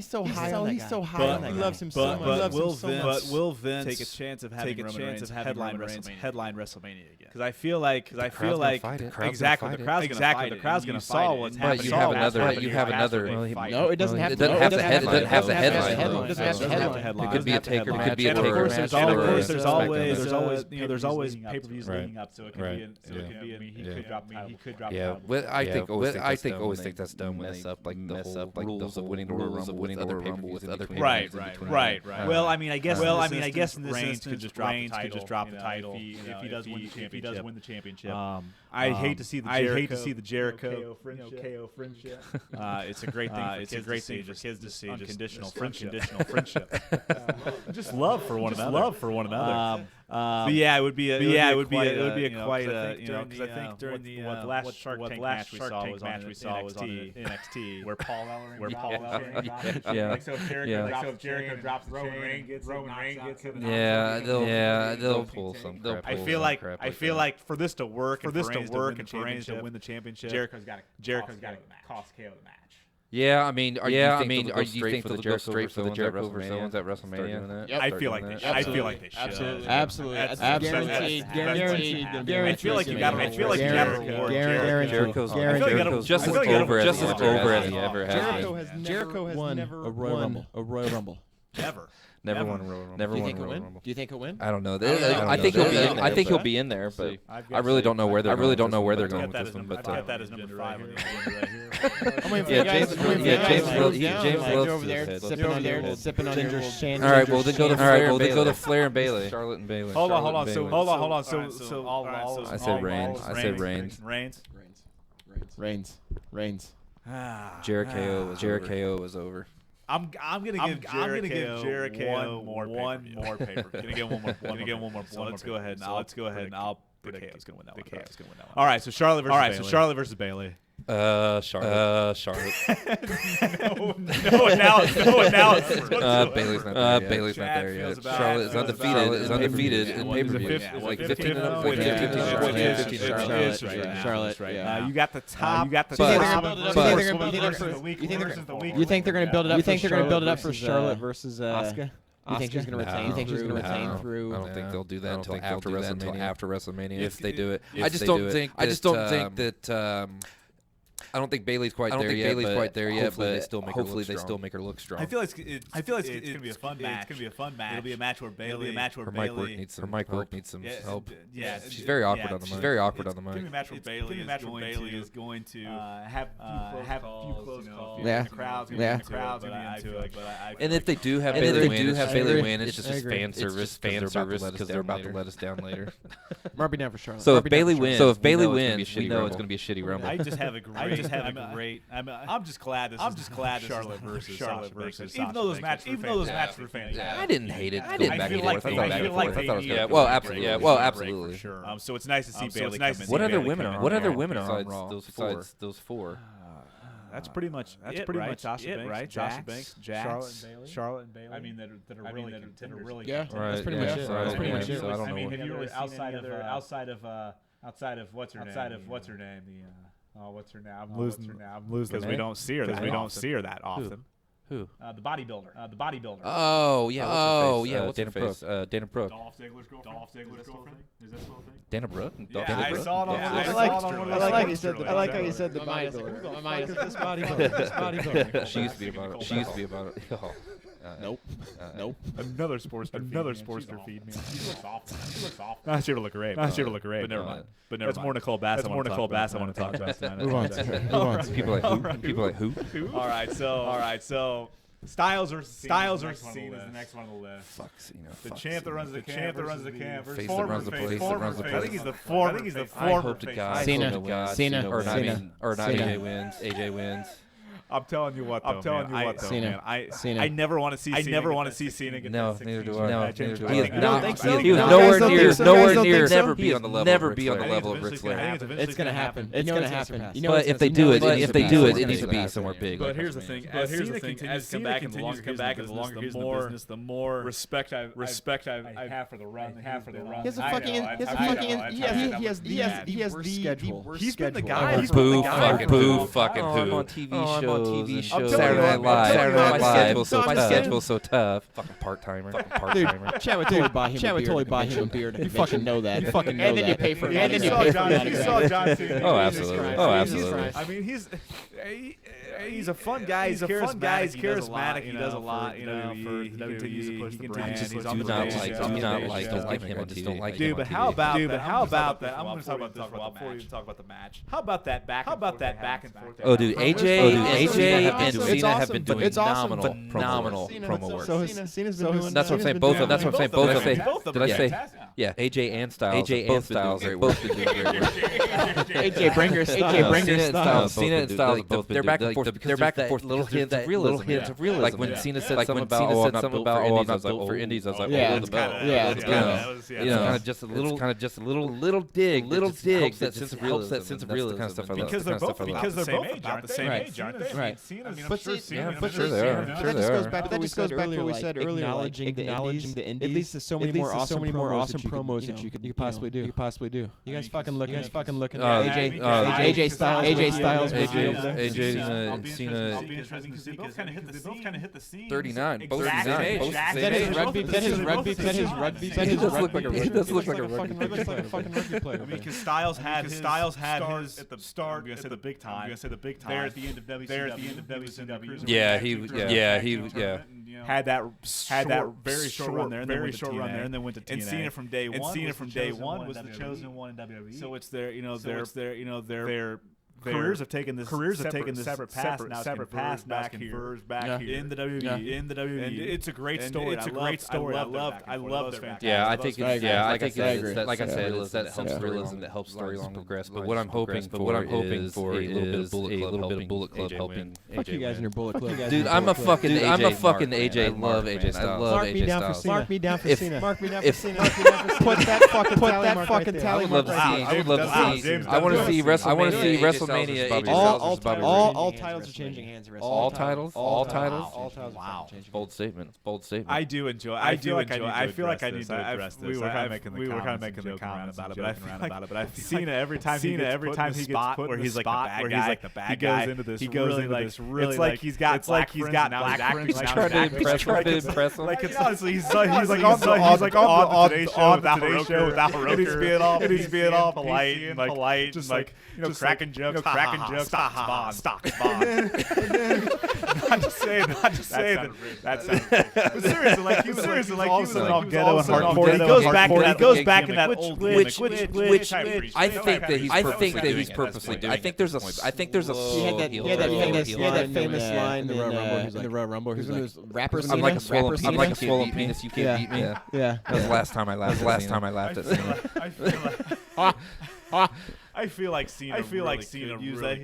so high on that guy. He loves him so much. But will Vince take a chance of having headline WrestleMania again? Because I feel like exactly the crowd's gonna saw what's happening. But you have another. No, it doesn't have to. It doesn't have to headline. It doesn't have to headline. It could be a Taker match. There's always pay-per-views leading up, so it could be. He could drop. Yeah, I think always think that's dumb when they mess up like the rules of winning the Royal Rumble with other pay-per-views with other pay-per-views. Right. Well, I mean, I guess in this instance, Reigns could just drop the title if he does win the championship. I hate to see the Jericho KO friendship. It's a great thing for kids to see. Unconditional friendship. Just love for one another. But yeah, it would be quite because I think during the last Shark Tank match we saw was on NXT where Paul Ellering so if Jericho drops Roman Reigns gets it. They'll pull some. I feel like for this to work and for Reigns to win the championship, Jericho's got to cost KO the match. Yeah, I mean, are you think they'll go straight for the Jericho versus Owens at WrestleMania? I feel like they should. Absolutely. Guaranteed. I feel like Jericho's just as over as he ever has. Jericho has never won a Royal Rumble. Never won a Royal Rumble. Do you think he'll win? Do you think he'll win? I don't know. I think he'll be in there, but I really don't know where they're going with this one. But that is number 5 on the agenda right here. James over there sipping on your ginger. All right, well then go to Flair and Bayley. Charlotte and Bayley. Hold on. So I said Reigns. Reigns. Jericho was over. I'm gonna give Jericho one more paper. Gonna give him one more. Let's go ahead and I'll predict KO's gonna win that one. All right, so Charlotte versus Bayley. Charlotte. No analysis. Bayley's not there yet. Charlotte is undefeated in pay-per-view. Like 15 Charlotte. You got the top. You think they're going to build it up? You think they're going to build it up for Charlotte versus Asuka? You think she's going to retain? You think she's going to retain through? I don't think they'll do that until after WrestleMania. If they do it, I just don't think that. I don't think Bayley's quite there yet, but hopefully they still make her look strong. I feel like it's gonna be a fun match. It'll be a match where Bayley. Her mic work needs some help. Yeah, she's very awkward on the mic. It's gonna be a match where Bayley is going to have a few close calls. Yeah, the crowd's gonna be into it. And if they do have Bayley win, it's just fan service because they're about to let us down later. Might be down for Charlotte. So if Bayley wins, we know it's gonna be a shitty Rumble. I just have a great. I'm just glad this is Charlotte versus Sasha. Even though those matches were fantastic. I didn't hate it. I feel like they yeah, well, absolutely. Sure. So it's nice to see Bayley come in. What other women are on Raw besides those four? That's pretty much Sasha Banks, Charlotte and Bayley. I mean that are really yeah. That's pretty much it. That's pretty much it. I mean, have you really outside of what's her name? What's her name? I'm losing because we don't see her. That often. Who? The bodybuilder. Oh yeah. What's her face? Dana Brooke. Dolph Ziggler's girlfriend. Is that still a thing? Dana Brooke. I saw it on. I like how you said the bodybuilder. This bodybuilder. She used to be about it. Nope. Nope. Another Sportster feed. She looks awful. Not sure to look great. But never mind. That's more Nicole Bass. I want to talk about tonight. Move on. People like who? All right. So Styles or Cena is the next one on the list. Fuck Cena. The champ that runs the camp versus face that runs the place. I think he's the former. I hope to God. Cena. Or not AJ wins. I'm telling you what, though. Cena. Man. I never want to see. Cena get No, that neither do 16 I. match. Neither do I I. think not. He was nowhere near. Never be on the level of Ric Flair. It's gonna happen. It's gonna happen. But if they do it, it needs to be somewhere big. But here's the thing: as Cena continues to come back, and the longer he's in the business, the more respect I have for the run. He has the schedule. He's been the guy. Boo, fucking who. I'm on TV shows. Saturday Night Live. My schedule's so tough. Fucking part-timer. Dude, Chad would totally buy him a beard. You fucking know that. You fucking know that. And then you pay for it. You saw John Cena. Oh, absolutely. I mean, he's a fun guy. He's charismatic. He does a lot. You know, he continues to push the brand. Do not like him on TV. Don't like him. Dude, but how about that? I'm going to talk about this before we even talk about the match. How about that back and forth? Oh, dude, AJ and Cena have been doing phenomenal promo work. So Cena's been doing. That's what I'm saying. Both of them. Did I say? Yeah. Yeah, AJ and Styles. Both been doing great work. AJ Bringer's Styles. Cena and Styles both. They're back and forth. They're back and forth. Little hints of realism. Like when Cena said something about, "Oh, I'm not built for Indies." I was like, "Oh, the belt." Yeah, it's kind of just a little dig, that sense of realism. That's the kind of stuff I love. Because they're both about the same age, aren't they? Right. But sure they are. That just goes back to what we said earlier. Acknowledging the indies. It leads to so many more awesome promos that you could possibly do. You guys fucking looking. AJ Styles. AJ Cena. I'll be interested because they both kind of hit the scene. 39. Both Exactly. 39. That his rugby. He does look like a rugby player. I mean, because Styles had his at the start. I'm gonna say the big time. There at the end of WCW. Yeah, he had that very short run there, and then went to TNA. And Cena from day one was the chosen one in WWE. So it's their careers have taken this separate path back here in the WWE. And it's a great story. I love that. Yeah, I think like I said, it's that sense of realism that helps storylines progress. But what I'm hoping for is a little bit of Bullet Club helping. Fuck you guys in your Bullet Club. Dude, I'm a fucking AJ. I love AJ Styles. Mark me down for Cena. Mark me down for Cena. Put that fucking tally mark right there. I would love to see. I want to see WrestleMania. All titles are changing hands. All titles. Wow. Bold statement. I do enjoy. I feel like I need to address this. We were kind of making the comment about it, but I feel Cena every time he gets put where he's like the bad guy, he goes into this really it's like he's got black friends. He's trying to impress him. Like honestly, he's like on the Today Show without Hiroki, and he's being all polite and like just like cracking jokes. Stock. Not to say that. That's but seriously, like he was all ghetto and hardcore. He goes back in that old which I think that he's purposely doing. I think there's a he had that famous line in the Royal Rumble. He was rappers. I'm like a swollen penis. You can't beat me. Yeah. That was the last time I laughed at Cena. I feel like Cena could use that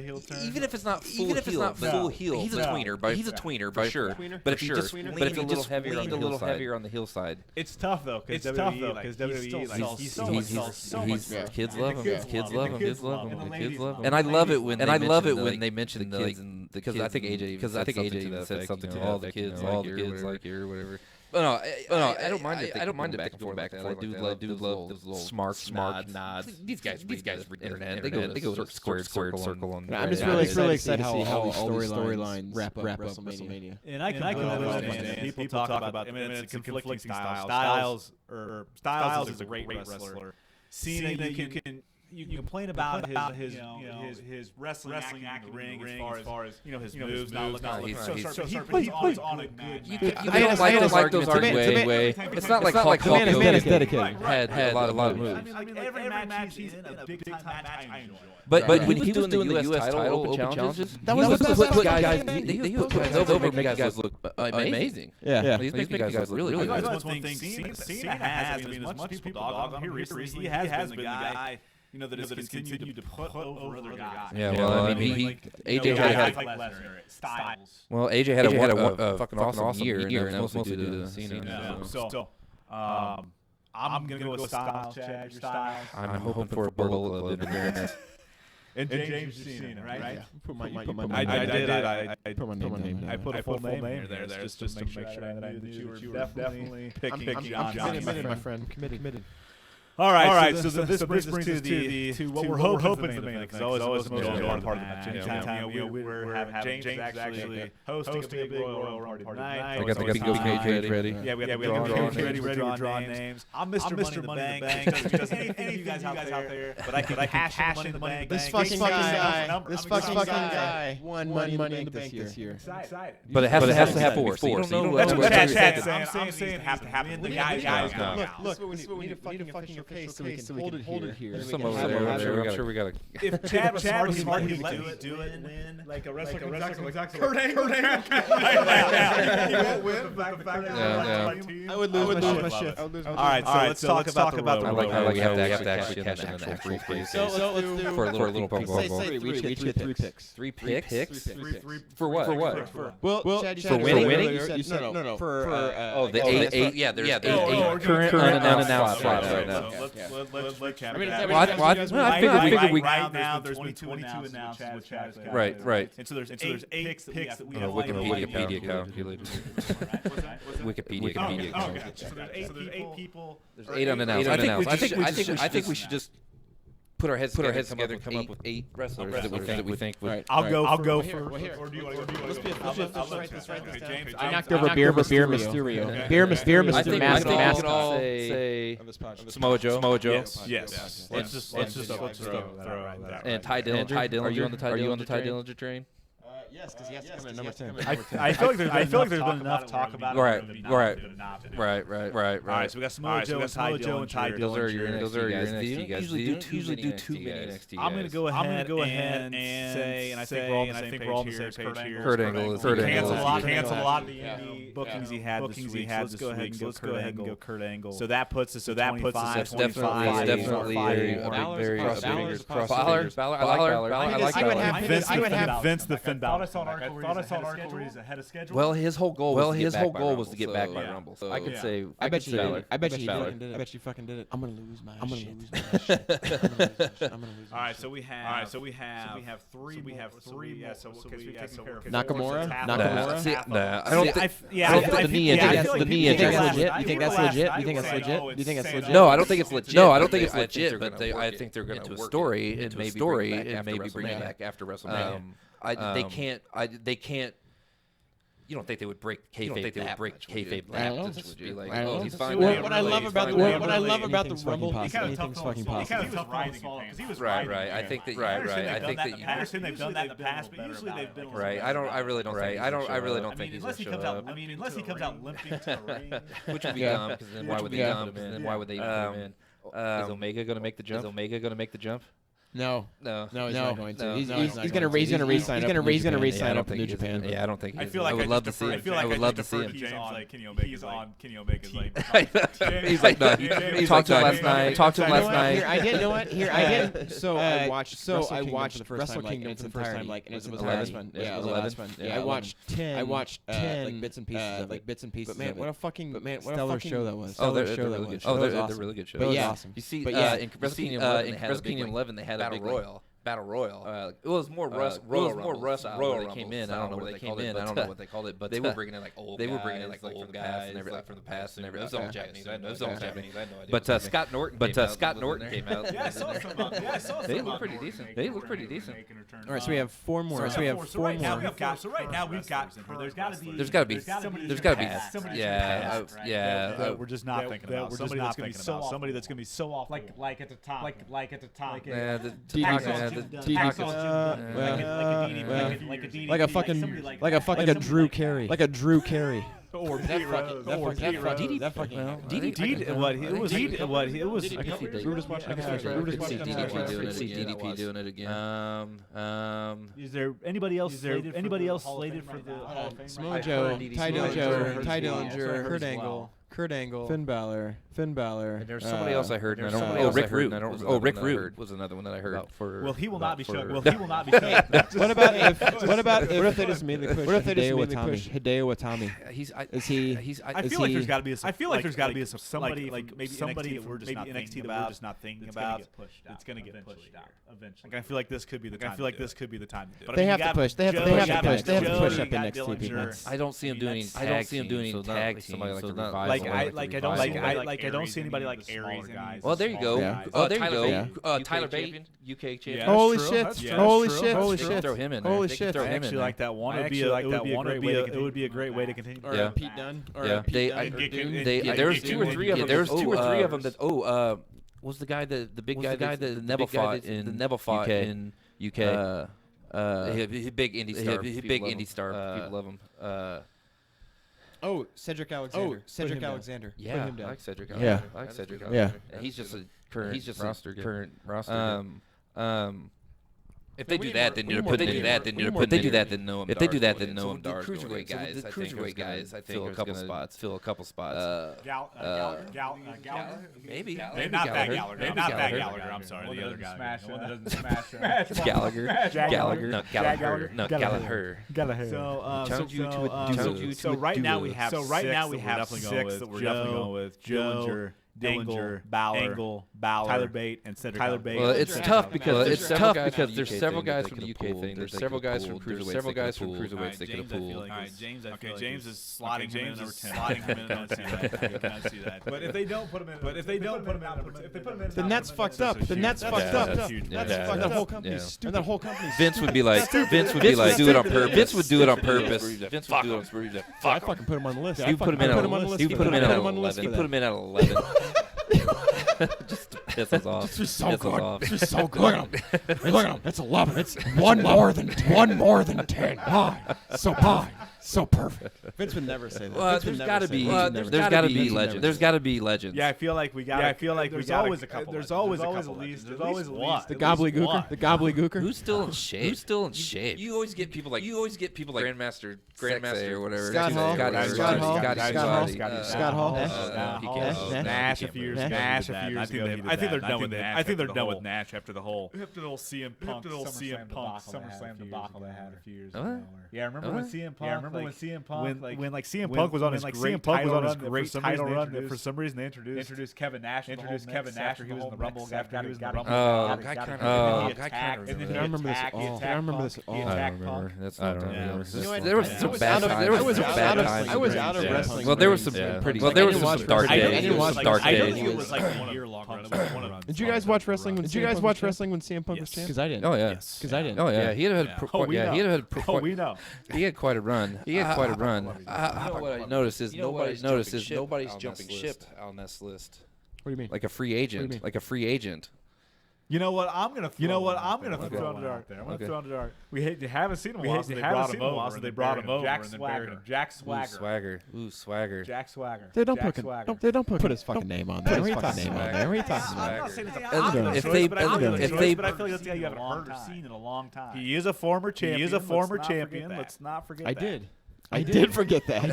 heel turn. Even if it's not full heel, he's a tweener, for sure. But if he just leaned a little heavier on the heel side, it's tough though. Because WWE, he's so much. Kids love him. And I love it when they mention the kids, because I think AJ said something to all the kids like here or whatever. No, I don't mind it. I don't mind it going back and forth. I do love those little smart nods. These guys read internet. They go square circle on. I'm just really excited to see how all these storylines wrap up WrestleMania. And I can understand people talk about. I mean, it's a conflicting style. Styles is a great wrestler. Cena, you complain about his wrestling acting in the ring as far as his moves not looking so sharp. He plays on a good match. I don't like those arguments way. It's not like Hulk Hogan is dedicated. Had a lot of moves. I mean, every match he's in a big time match, I enjoy. But when he was doing the U.S. title open challenges, that was the best guys. He put guys over, make guys look amazing. Yeah. He's making guys look really good. That's one thing Cena has. I mean, as much people dog on him here, he has been the guy. That has continued to put over other guys. Yeah, well, I mean, AJ had a fucking awesome year, and that was mostly due to Cena. So, I'm gonna go with Styles, Chad. Your Styles. I'm hoping for a Bullet Club in there. And James Cena, right? Yeah. I put my name down. I put a full name there just to make sure that I knew that you were definitely picking John. Committed, my friend. Committed. All right, so this brings us to what we're hoping for the main event. It's always the most important part of the match. Anytime we're having James actually hosting a big Royal Party tonight. I got the bingo cage ready. Yeah, we have the bingo cage ready. We're drawing names. I'm Mr. Money in the Bank. Because anything you guys out there, but I can cash in the money in the bank. This fucking guy won money in the bank this year. Excited. But it has to happen before. You don't know That's what what Chad's saying. I'm saying it has to happen. The guys Look, we need a fucking okay, so we can hold it here. There's some over there. I'm sure we got to. If Chad was smart, he'd let me do it and win. Like a wrestler. Kurt Angle. He won't win. I would lose my shit. All right, so let's talk about the Royal. I like how you have to actually cash in an actual briefcase. So let's do for a little bump. Say we each get 3 picks. 3 picks? For what? Well, Chad, for winning? You said no. For the 8. Yeah, there's 8 current unannounced slots right now. Let's I figured we right now there's been 22 announced with Chad. Right. And so there's 8 picks that we have. Wikipedia calculator. Wikipedia calculator. So there's 8 people. There's 8 unannounced. I think we should just put our heads together and come up with 8 wrestlers that we think. Right. I'll go for. Or do you want to? Let's write this down. I knocked over Beer Mysterio. Beer Mysterio. I think we can all say Samoa Joe. Yes. Let's just throw that. And Ty Dillinger. Are you on the Ty Dillinger train? Yes, because he has to come in at number 10. I feel like there's been enough talk about it. Right. All right, so we got Samoa Joe and Ty Dillinger. Those are your NXT guys. Usually do too many NXT guys. I'm going to go ahead and say, and I think we're all on the same page here. Kurt Angle. Cancel a lot of the indie bookings he had this week. Let's go ahead and go Kurt Angle. So that puts us at 25. Definitely very Balor. I would have Vince the Finn Balor. I thought I saw an article where he's ahead of schedule. Well, his whole goal was to get back by Rumble. So I could say I bet you fucking did it. I'm gonna lose my shit. All right, so we have 3. Yeah, so we taking care of Nakamura. Nah, I don't think. The knee injury. You think that's legit? No, I don't think it's legit. But I think they're going to work story and maybe bring it back after WrestleMania. They can't. You don't think they would break kayfabe that? Just be like, oh, he's fine. What I love about the Rumble, anything's fucking possible. Right. I think that. I think that. I understand they've done that in the past, but usually they've been right. I really don't think he's unless he comes out. Unless he comes out limping to the ring, which would be dumb. Because then why would they dump him in? Why would they put him in? Is Omega going to make the jump? No, he's not going to. He's going to raise resign up in New Japan. Yeah, I don't think. I feel like I would love to see him. I would love to see him. Kenny Omega's like. He's like, no. He talked to him last night. Here, I did. So I watched Wrestle Kingdom for the first time. Like, and it was the last one. Yeah, it was the last one. I watched 10. like bits and pieces. But man, what a fucking stellar show that was. Oh, they're really good shows. That was really good shows. But yeah, awesome. You see, in Wrestle Kingdom 11, they had a big Battle Royal. battle royal. It was more Russ Royal they came in. I don't know what they came in. I don't know what they called it, but they were bringing in like old. They were bringing in like old guys and everything from the past and everything. It was all Japanese. It was all Japanese. I had no idea. But Scott Norton came out. Yeah, I saw some. They look pretty decent. They look pretty decent. All right, so we have 4 more. So we have 4 more. So right now we've got. There's got to be. There's got to be. Yeah. We're just not thinking about. Somebody that's going to be so off. Somebody that's going to be so off. Like at the top. Like at the top. Yeah, like a Drew Carey. Like a Drew Carey. Or Pete Rose. It was. I could see DDP doing it again. Is there anybody else slated for the Hall of Fame? Samoa Joe, Ty Dillinger, Kurt Angle, Finn Balor. And there's somebody else I heard. Rick Rude was another one that I heard. Well, he will not be showing. What about if they just immediately push Hideo Watami? I feel like there's got to be somebody like maybe NXT we're just not thinking about. It's going to get pushed out eventually. I feel like this could be the time. to do it. They have to push. They have to push up NXT people. I don't see him doing any tag team. Somebody like a Revival. I don't see anybody like Aries guys. Well, there you go. Yeah. Tyler Bate, UK champion. Holy shit! Holy shit! Throw him in there. Holy shit! I actually like that one. It would be a great way to continue. Or Pete Dunne. There's 2 or 3 of them. There's 2 or 3 of them that. Was the guy the big guy that Neville fought in UK? Big indie star. People love him. Cedric Alexander. Yeah, I like Cedric Alexander. Yeah. He's just a current roster. If they do that, then know him. If they do that, then know him. The cruiserweight guys, I think, fill a couple spots. Maybe not that Gallagher. I'm sorry, the other guy. The one that doesn't smash. Gallagher. So right now we have 6 that we're definitely going with. Dillinger, Balor, Tyler Bate, and Cedric. Well, it's tough because there's several guys from the UK thing. There's several guys from cruiserweights they could have pulled. James is slotting him in number 10. I can see that. But if they don't put him in, then that's fucked up. That's fucked up. The whole company's stupid. The whole company's Vince would be like, do it on purpose. Vince would do it on purpose. I fucking put him on the list. You put him in at 11. Just to piss us off. This is so good. This is so good. Look at him. It's 11. It's one more than 10. Pie. So perfect. Vince would never say that. Well, there's got to be legends. There's got to be legends. Yeah, I feel like we got. There's always a couple. There's always at least. The gobbledygooker. Who's still in shape? You always get people like Grandmaster or whatever. Scott Hall. Nash a few years ago. I think they're done with Nash. I think they're done with Nash after the whole CM Punk SummerSlam debacle they had a few years ago. Yeah, remember when CM Punk? When CM Punk was on his great title run, that for some reason they introduced Kevin Nash after he was in the Rumble. I remember this. I remember. I don't remember. There was some bad times. I was out of wrestling. Well, there was some pretty. Well, there was some dark days. I didn't watch dark days. It was like a year-long run. Did you guys watch wrestling when CM Punk was champ? Because I didn't. Oh yeah. Because I didn't. Oh yeah. He we know. He had quite a run. What I noticed is nobody's jumping ship on this list. What do you mean? Like a free agent. You know what? I'm gonna throw under art there. I'm gonna throw under art. We haven't seen him. They brought him over. Jack Swagger. Ooh, Swagger. Jack Swagger. They don't put his fucking name on there. What are you talking about? If they, but I feel like that's the guy you haven't heard or seen in a long time. He is a former champion. Let's not forget. I did. I did forget that.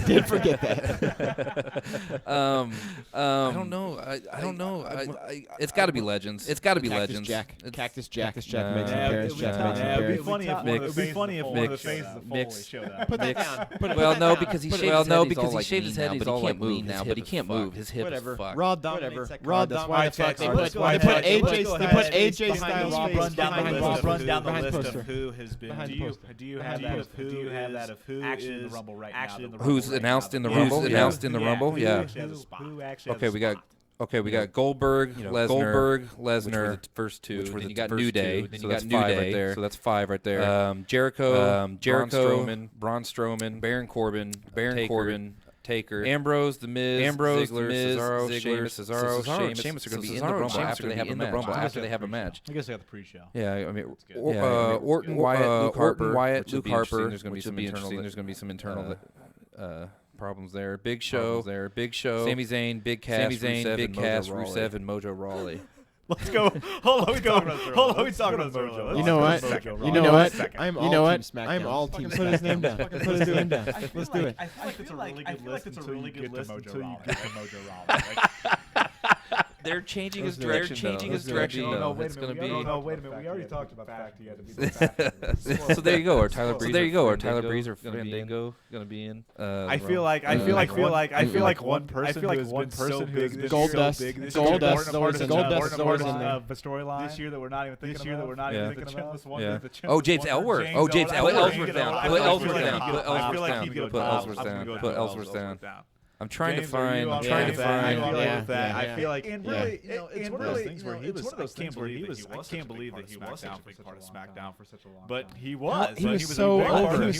I don't know. I don't know. It's got to be Legends. It's got to be Legends. Cactus Jack makes an Yeah, appearance. it would be funny if one of the faces of Foley showed up. Put that down. Well, no, because he shaved his head. He's all like lean now, but he can't move. His hip is fucked. Raw dominates that card. That's why they put AJ Styles Run down the list of who has been. Do you have that of who actually in the Rumble right now? Who's announced in the Rumble? Announced in the Rumble? Yeah. Okay, we got Goldberg, Lesnar, the first two. Then you got New Day, so that's 5 right there. So that's 5 right there. Jericho, Braun Strowman, Baron Corbin, Taker, Ambrose, The Miz, Ziggler, Cesaro, Sheamus are going to be in the Rumble after they have a match. I guess they got the pre-show. Yeah, I mean, Orton, Wyatt, Luke Harper. There's going to be some internal problems there. Big Show. Sami Zayn, Big Cass, Rusev, and Mojo Rawley. Let's go. Hold on, we talking about Mojo. You know what? I'm all team SmackDown. Put his name down. Let's do it. I feel like it's a really good list until you get to Mojo Rawley. They're changing his direction. No, wait a minute. We already talked about fact he had to be. So there you go. Or Tyler Breeze or Fandango going to be in. I feel like one person who has been so big. Goldust is always in the storyline this year that we're not even thinking about. Oh, James Ellsworth. Put Ellsworth down. I'm trying to find. I feel like, and really, it's one of those things where he was. I can't believe that he was such a big part of SmackDown for such a long time. But he was. He was so over.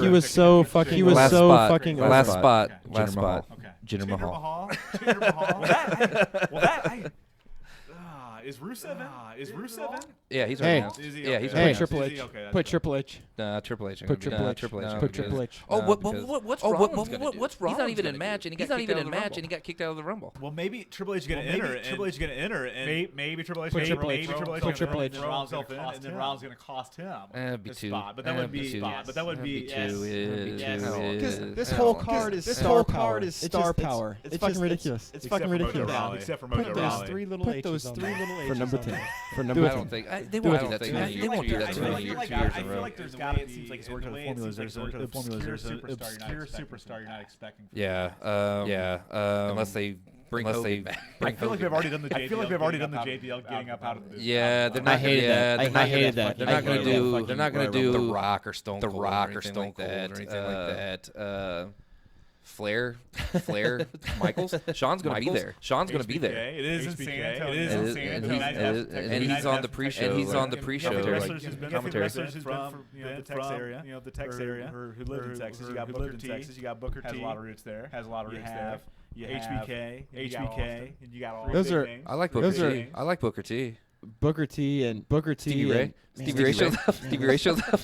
He was so fucking over. Last spot. Jinder Mahal. Is Rusev in? Yeah, he's already announced. Yeah, he's already Triple H. Put Triple H. Triple H. Put Triple H. Oh, what's Rollins? He's not even in match, and he got kicked out of the Rumble. Well, maybe Triple H is going to enter. Maybe Triple H. Put Triple H. And then Rollins going to cost him a spot. But that would be because this whole card is star power. It's fucking ridiculous. Except for Mojo Rawley. Put those 3 little H's for number 10. I don't think they won't do that too many years in a row. Like there's got to be. It seems like it's working with formulas. There's an obscure superstar you're not expecting. Unless they bring Kobe back. I feel like they've already done the JBL getting up out of the business. Yeah, they're not. I hated that. They're not going to do The Rock or Stone Cold or anything like that. Flair, Michaels. Sean's going to be there. It is insane. And he's on the pre-show. Commentary from the Texas area. Who lived in Texas. You got Booker T. Has a lot of roots there. You have HBK, and you got all those are. I like Booker T. Booker T and Stevie Ray shows up.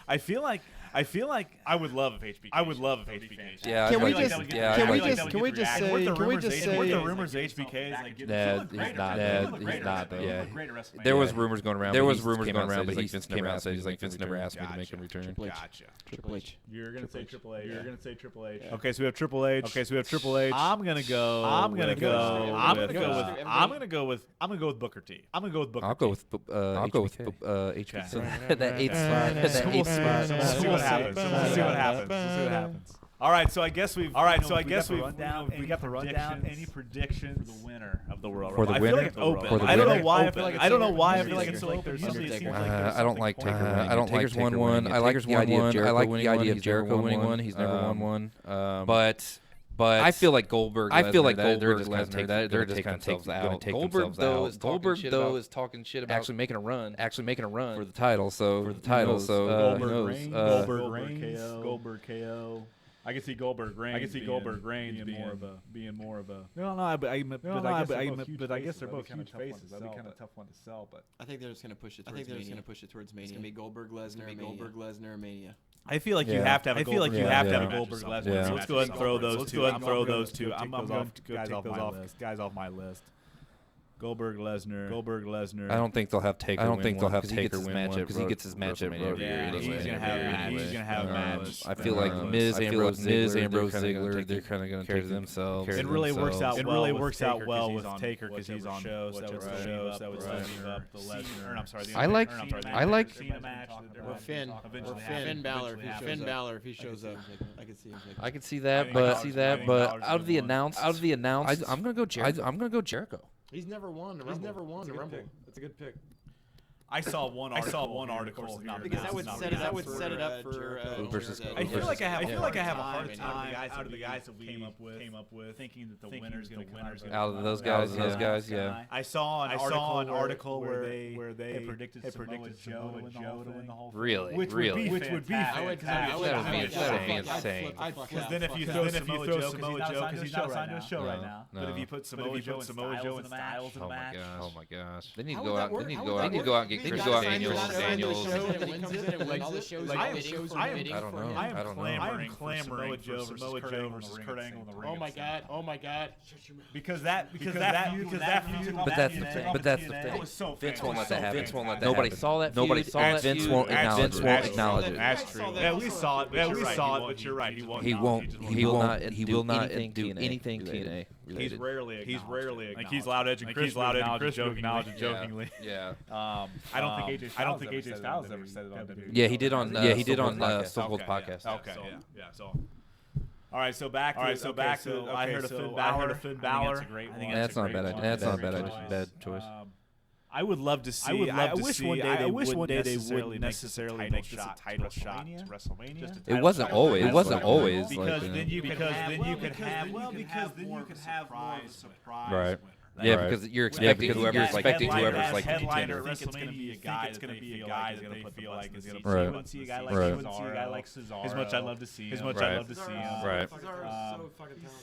I feel like I would love if HBK. Yeah. Can we just say? Weren't the rumors HBK is like? He's not though. Yeah. There was rumors going around. But Vince came out and said Vince never asked me to make him return. Gotcha. Triple H. You're gonna say Triple H. Okay, so we have Triple H. I'm gonna go with Booker T. I'll go with HBK. So that 8th spot. We'll see what happens. All right, so I guess we got the rundown. Any predictions for the winner of the World Rumble? For the winner? I feel like it's open. I don't know why I feel like it's open. I don't like Taker. I don't like Taker's won one. I like the idea of Jericho winning one. He's never won one. But I feel like Goldberg. They're just going to take themselves out. Goldberg though is talking shit about actually making a run for the title. So Goldberg reigns. Goldberg KO. I can see Goldberg Reigns being more of a. But I guess they're both huge faces. That'd be kind of tough one to sell. But I think they're just going to push it. Towards Mania. It's going to be Goldberg Lesnar Mania. I feel like you have to have a Goldberg Lesnar. Yeah. So let's go ahead and throw those two. I'm going to take those off my list. Goldberg Lesnar. I don't think they'll have Taker. I don't think they'll have Taker win one because he gets his match at Road. Yeah, he's gonna have a match. I feel like Miz, Ambrose, Ziggler, they're kind of gonna take themselves. It really works out. It really works out well with Taker because he's on shows. That would leave up the Lesnar. I'm sorry. I like Finn Balor. If he shows up, I could see him. I could see that, but out of the announced, I'm gonna go Jericho. He's never won the Rumble. That's a good pick. I saw one article because that would set it up for versus. I feel like I have a hard time out of the guys that we came up with thinking that the winner's going to win. Out of those guys, yeah. I saw an article where they predicted Joe to win the whole thing. Really? Which would be that would be insane. Because then if you throw Samoa Joe because he's not signed to a show right now. But if you put Samoa Joe and Styles in the match, oh my gosh, they need to go out. They need to go out and get Chris Daniels. I am clamoring for Samoa Joe versus Kurt Angle in the ring. Oh my God. Because that feud. But that's the thing. Vince won't let that happen. Nobody saw that. Vince won't acknowledge it. That's true. Yeah, we saw it. But you're right. He will not do anything TNA. He's rarely like he's loud edge and Chris acknowledged jokingly. Yeah. I don't think AJ Styles ever said it on WWE. Yeah, he did on Stone Cold's podcast. Okay. Yeah. So. All right, so back. So I heard of Finn Balor. That's not a bad idea. That's not a bad choice. I would love to see. I wish one day they wouldn't necessarily make this a title shot to WrestleMania. It wasn't always. Because then you could have more of a surprise. Right. Yeah, because you're expecting whoever's like headliner. I think it's going to be a guy that's going to feel like is going to see a guy like Cesaro. As much I'd love to see him. Right.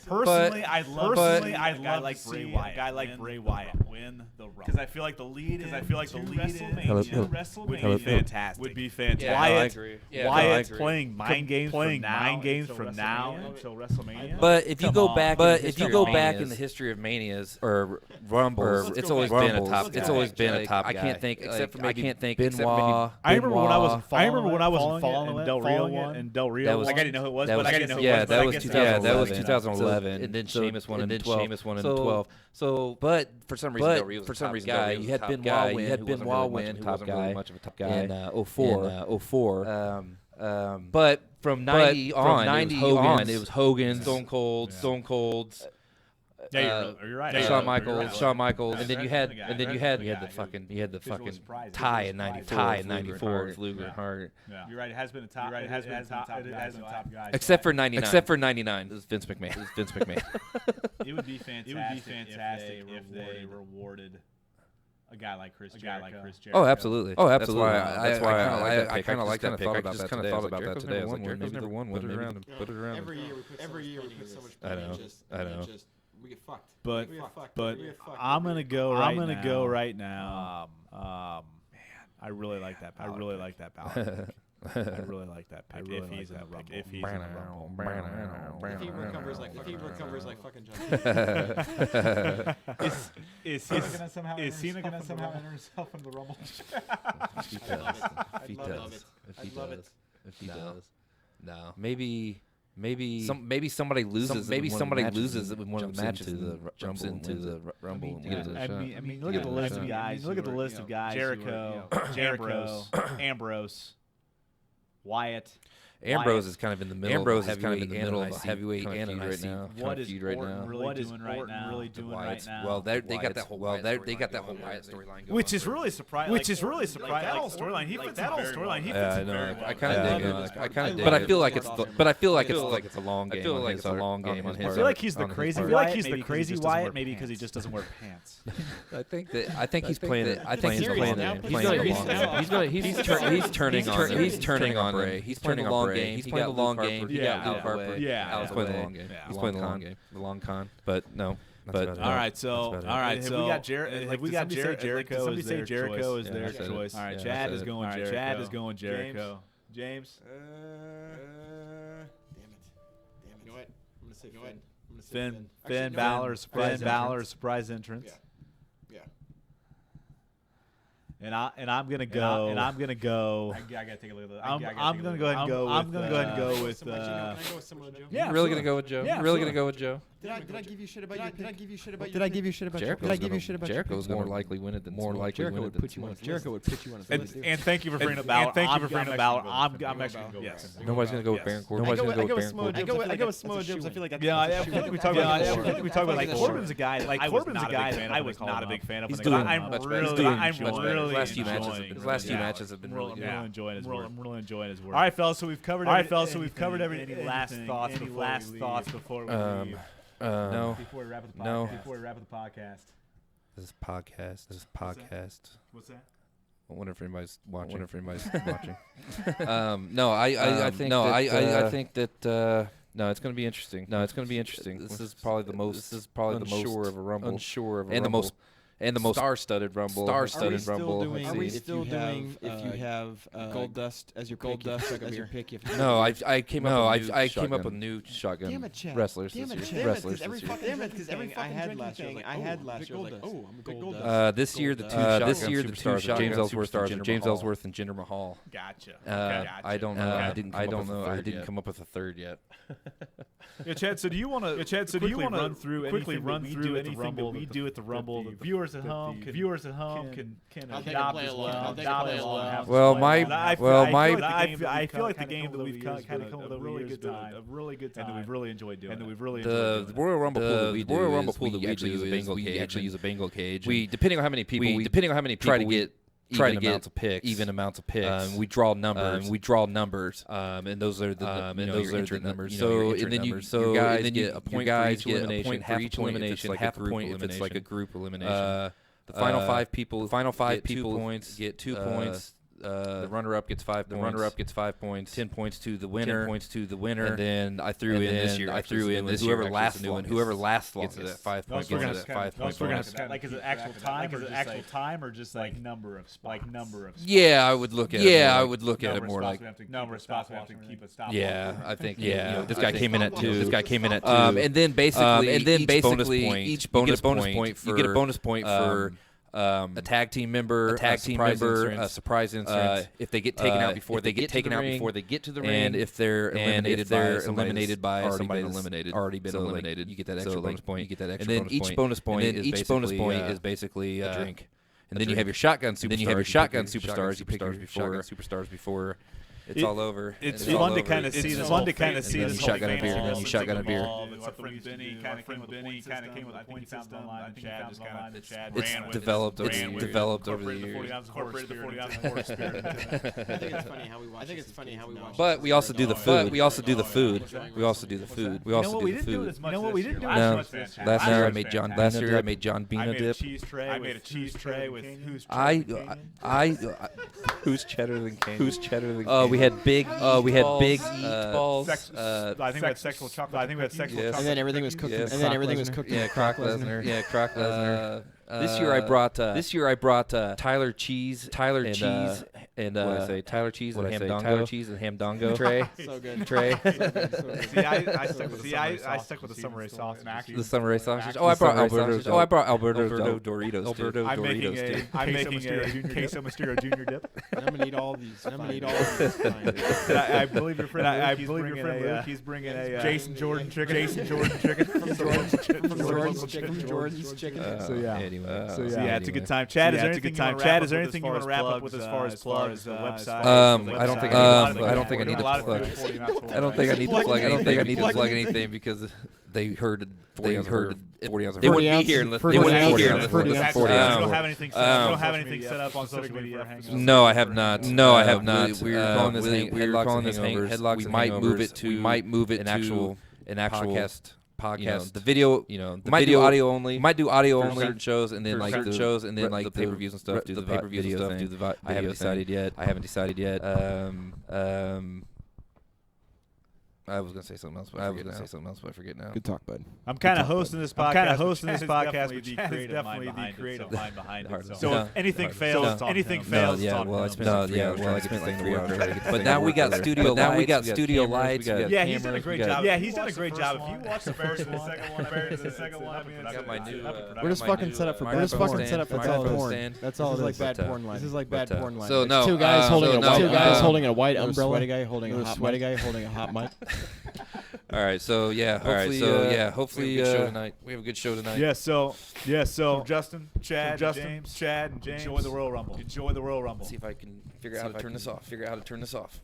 Personally, I'd love to see a guy like Bray Wyatt win the Rumble. Because I feel like the lead in WrestleMania would be fantastic. Wyatt's playing mind games from now until WrestleMania. But if you go back in the history of Manias or Rumbles, it's always been a top guy. I can't think except for Benoit. I remember when I wasn't following and Del Rio won. And Del Rio, I didn't know who it was, but I didn't know who it was. That was 2011, and then Sheamus won in 12. So, but for some reason, Del Rio was a guy. You had Benoit win, who wasn't really much of a top guy in 04. But from 90 on, it was Hogan, Stone Cold. Yeah, you're right. Shawn Michaels, and then you had the fucking tie in '94 with Luger and Hart. Yeah. You're right. It has been a top. It has been a top guy. Except for '99. It was Vince McMahon. It would be fantastic if they rewarded a guy like Chris Jericho. Oh, absolutely. That's why I kind of like that pick. I just kind of thought about that today. I was like, Jericho's never won one. Put it around. Every year we put so much money. I know. We get fucked. But I'm gonna go right now. Man, I really like that. I really like that pick. If he's in the Rumble. If he recovers like fucking John. Is Cena gonna somehow enter himself in the Rumble? If he does. No. Maybe somebody loses. Maybe somebody loses in one of the matches. Jumps into the Rumble. I mean, look at the list of guys. Look at the list of guys. Jericho, Ambrose, Wyatt. Ambrose is kind of in the middle. Ambrose is kind of in the middle of a heavyweight and an IC What is Orton really doing right now? Well, they got that whole Wyatt storyline going. Which is really surprising. That whole storyline. He fits it very well. I kind of dig it. But I feel like it's a long game. I feel like it's a long game on his. I feel like he's the crazy Wyatt. Maybe because he just doesn't wear pants. I think he's playing it. I think he's playing it. He's turning on Bray. He's turning on Bray. He's playing the long game. Yeah, he's playing the long game. He's playing the long game. The long con. But no. But all right, so have we got Jericho? Somebody say Jericho is their choice. All right, Chad is going Jericho. Chad is going Jericho. James. Damn it. You know what? I'm gonna say Finn. Finn Balor surprise entrance. Yeah. And I'm gonna go. I gotta take a look at that. I'm gonna go ahead and go. I'm gonna go ahead and go with. Can I go with someone with Joe? Yeah, really gonna go with Joe. Yeah, really gonna go with Joe. Did I give you shit about your pick? Did I give you shit about Jericho's gonna likely win it than Jericho would put you on. Jericho would put you on. And thank you for bringing about. Thank you for bringing about. I'm actually gonna go. Yes. Nobody's gonna go with Baron Corbin. I go with Samoa Joe. I feel like that's I feel like we talk about like Corbin's a guy. Like Corbin's a guy that I was not a big fan of. He's doing I'm much really better. His last few matches have been really good. I'm really enjoying his work. All right, fellas. So we've covered. Any last thoughts before we leave? No. Before we wrap up the podcast. This is podcast. What's that? I wonder if anybody's watching. No, I think that. No, it's going to be interesting. This is probably the most unsure of a rumble, and the most star-studded rumble. Are we still doing if you have Gold Dust as your pick? No, I came up with new shotgun wrestlers this year. Because every fucking last year I was like, oh, I'm Gold Dust. This year the two shotgun James Ellsworth and Jinder Mahal. Gotcha. I don't know. I didn't come up with a third yet. Yeah, Chad. So do you want to? Run through anything that we do at the Rumble? The viewers at home can adopt as well. I feel like the game that we've kind of come with a really good time, and that we've really enjoyed doing. The Royal Rumble pool that we actually use a bingo cage. We depending on how many people try to get even amounts of picks. We draw numbers. And those are your entry numbers. So and then you get a point for each elimination, half a point if it's like a group elimination. The final five people get 2 points. The runner-up gets 5 points. 10 points to the winner. And then I threw in this year. Whoever last gets it at 5 points. Like is it actual time or just like number of spots? Yeah, I would look at it more like number of spots we have to keep a stop. Yeah, I think this guy came in at 2. And then basically each bonus point you get a bonus point for a tag team member, a surprise entrance. If they get taken out before they get to the ring, and if they're eliminated by somebody that's already been eliminated, you get that extra bonus point. And then each bonus point is basically a drink. And then you have your shotgun superstars. You pick your shotgun superstars before it's all over. It's fun to kind of see this. Shotgun a beer. Shotgun a beer. Benny kind of came with a point system online. Chad just kind of It's developed over the years. I think it's funny how we watch. But we also do the food. You know what we didn't do? Last year I made John Bina dip. I made a cheese tray with who's cheddar than Kane? We had big balls. I think we had sexual chocolate. And then everything was cooked. Yeah, Croc Lesnar. This year I brought Tyler cheese and Tyler cheese and hamdongo tray. So good. Tray. I stuck with the samurai sausage. The samurai sausage. I brought Alberto Doritos. I'm making a queso Mysterio Junior dip. I'm gonna eat all these. I believe your friend Luke. He's bringing a Jason Jordan chicken. From Jordan's Chicken. So yeah. Anyway, it's a good time. Chad, is there anything you want to wrap up with as far as plugs? The website. I don't think I need to plug. I don't think I need to plug anything because they heard 40 ounces. They wouldn't be here unless they wouldn't be here unless 40 ounces. You don't have anything set up on social media. No, I have not. We're calling this Headlocks. We might move it to an actual podcast. The video, might do audio only for certain shows, and then the pay-per-views and stuff. Do the pay-per-views and stuff. I haven't decided yet. I was gonna say something else, but I forget now. Good talk, bud. I'm kind of hosting this podcast. Which Chad is definitely the creative mind behind it. So if anything fails, it's on him. Well, I spent like 3 hours. But now we got studio lights. Now we got studio lights. Yeah, he's done a great job. Yeah, he's done a great job. If you watch the first one, the second one, I mean, I got my new. We're just fucking set up for porn. That's all. This is like bad porn line. This is like bad porn line. So no, two guys holding a white umbrella. Sweaty guy holding a hot mic. All right, so yeah, hopefully we have a good show tonight. Yeah, so Justin, Chad, and James. Enjoy the Royal Rumble. See if I can figure out how to turn this off.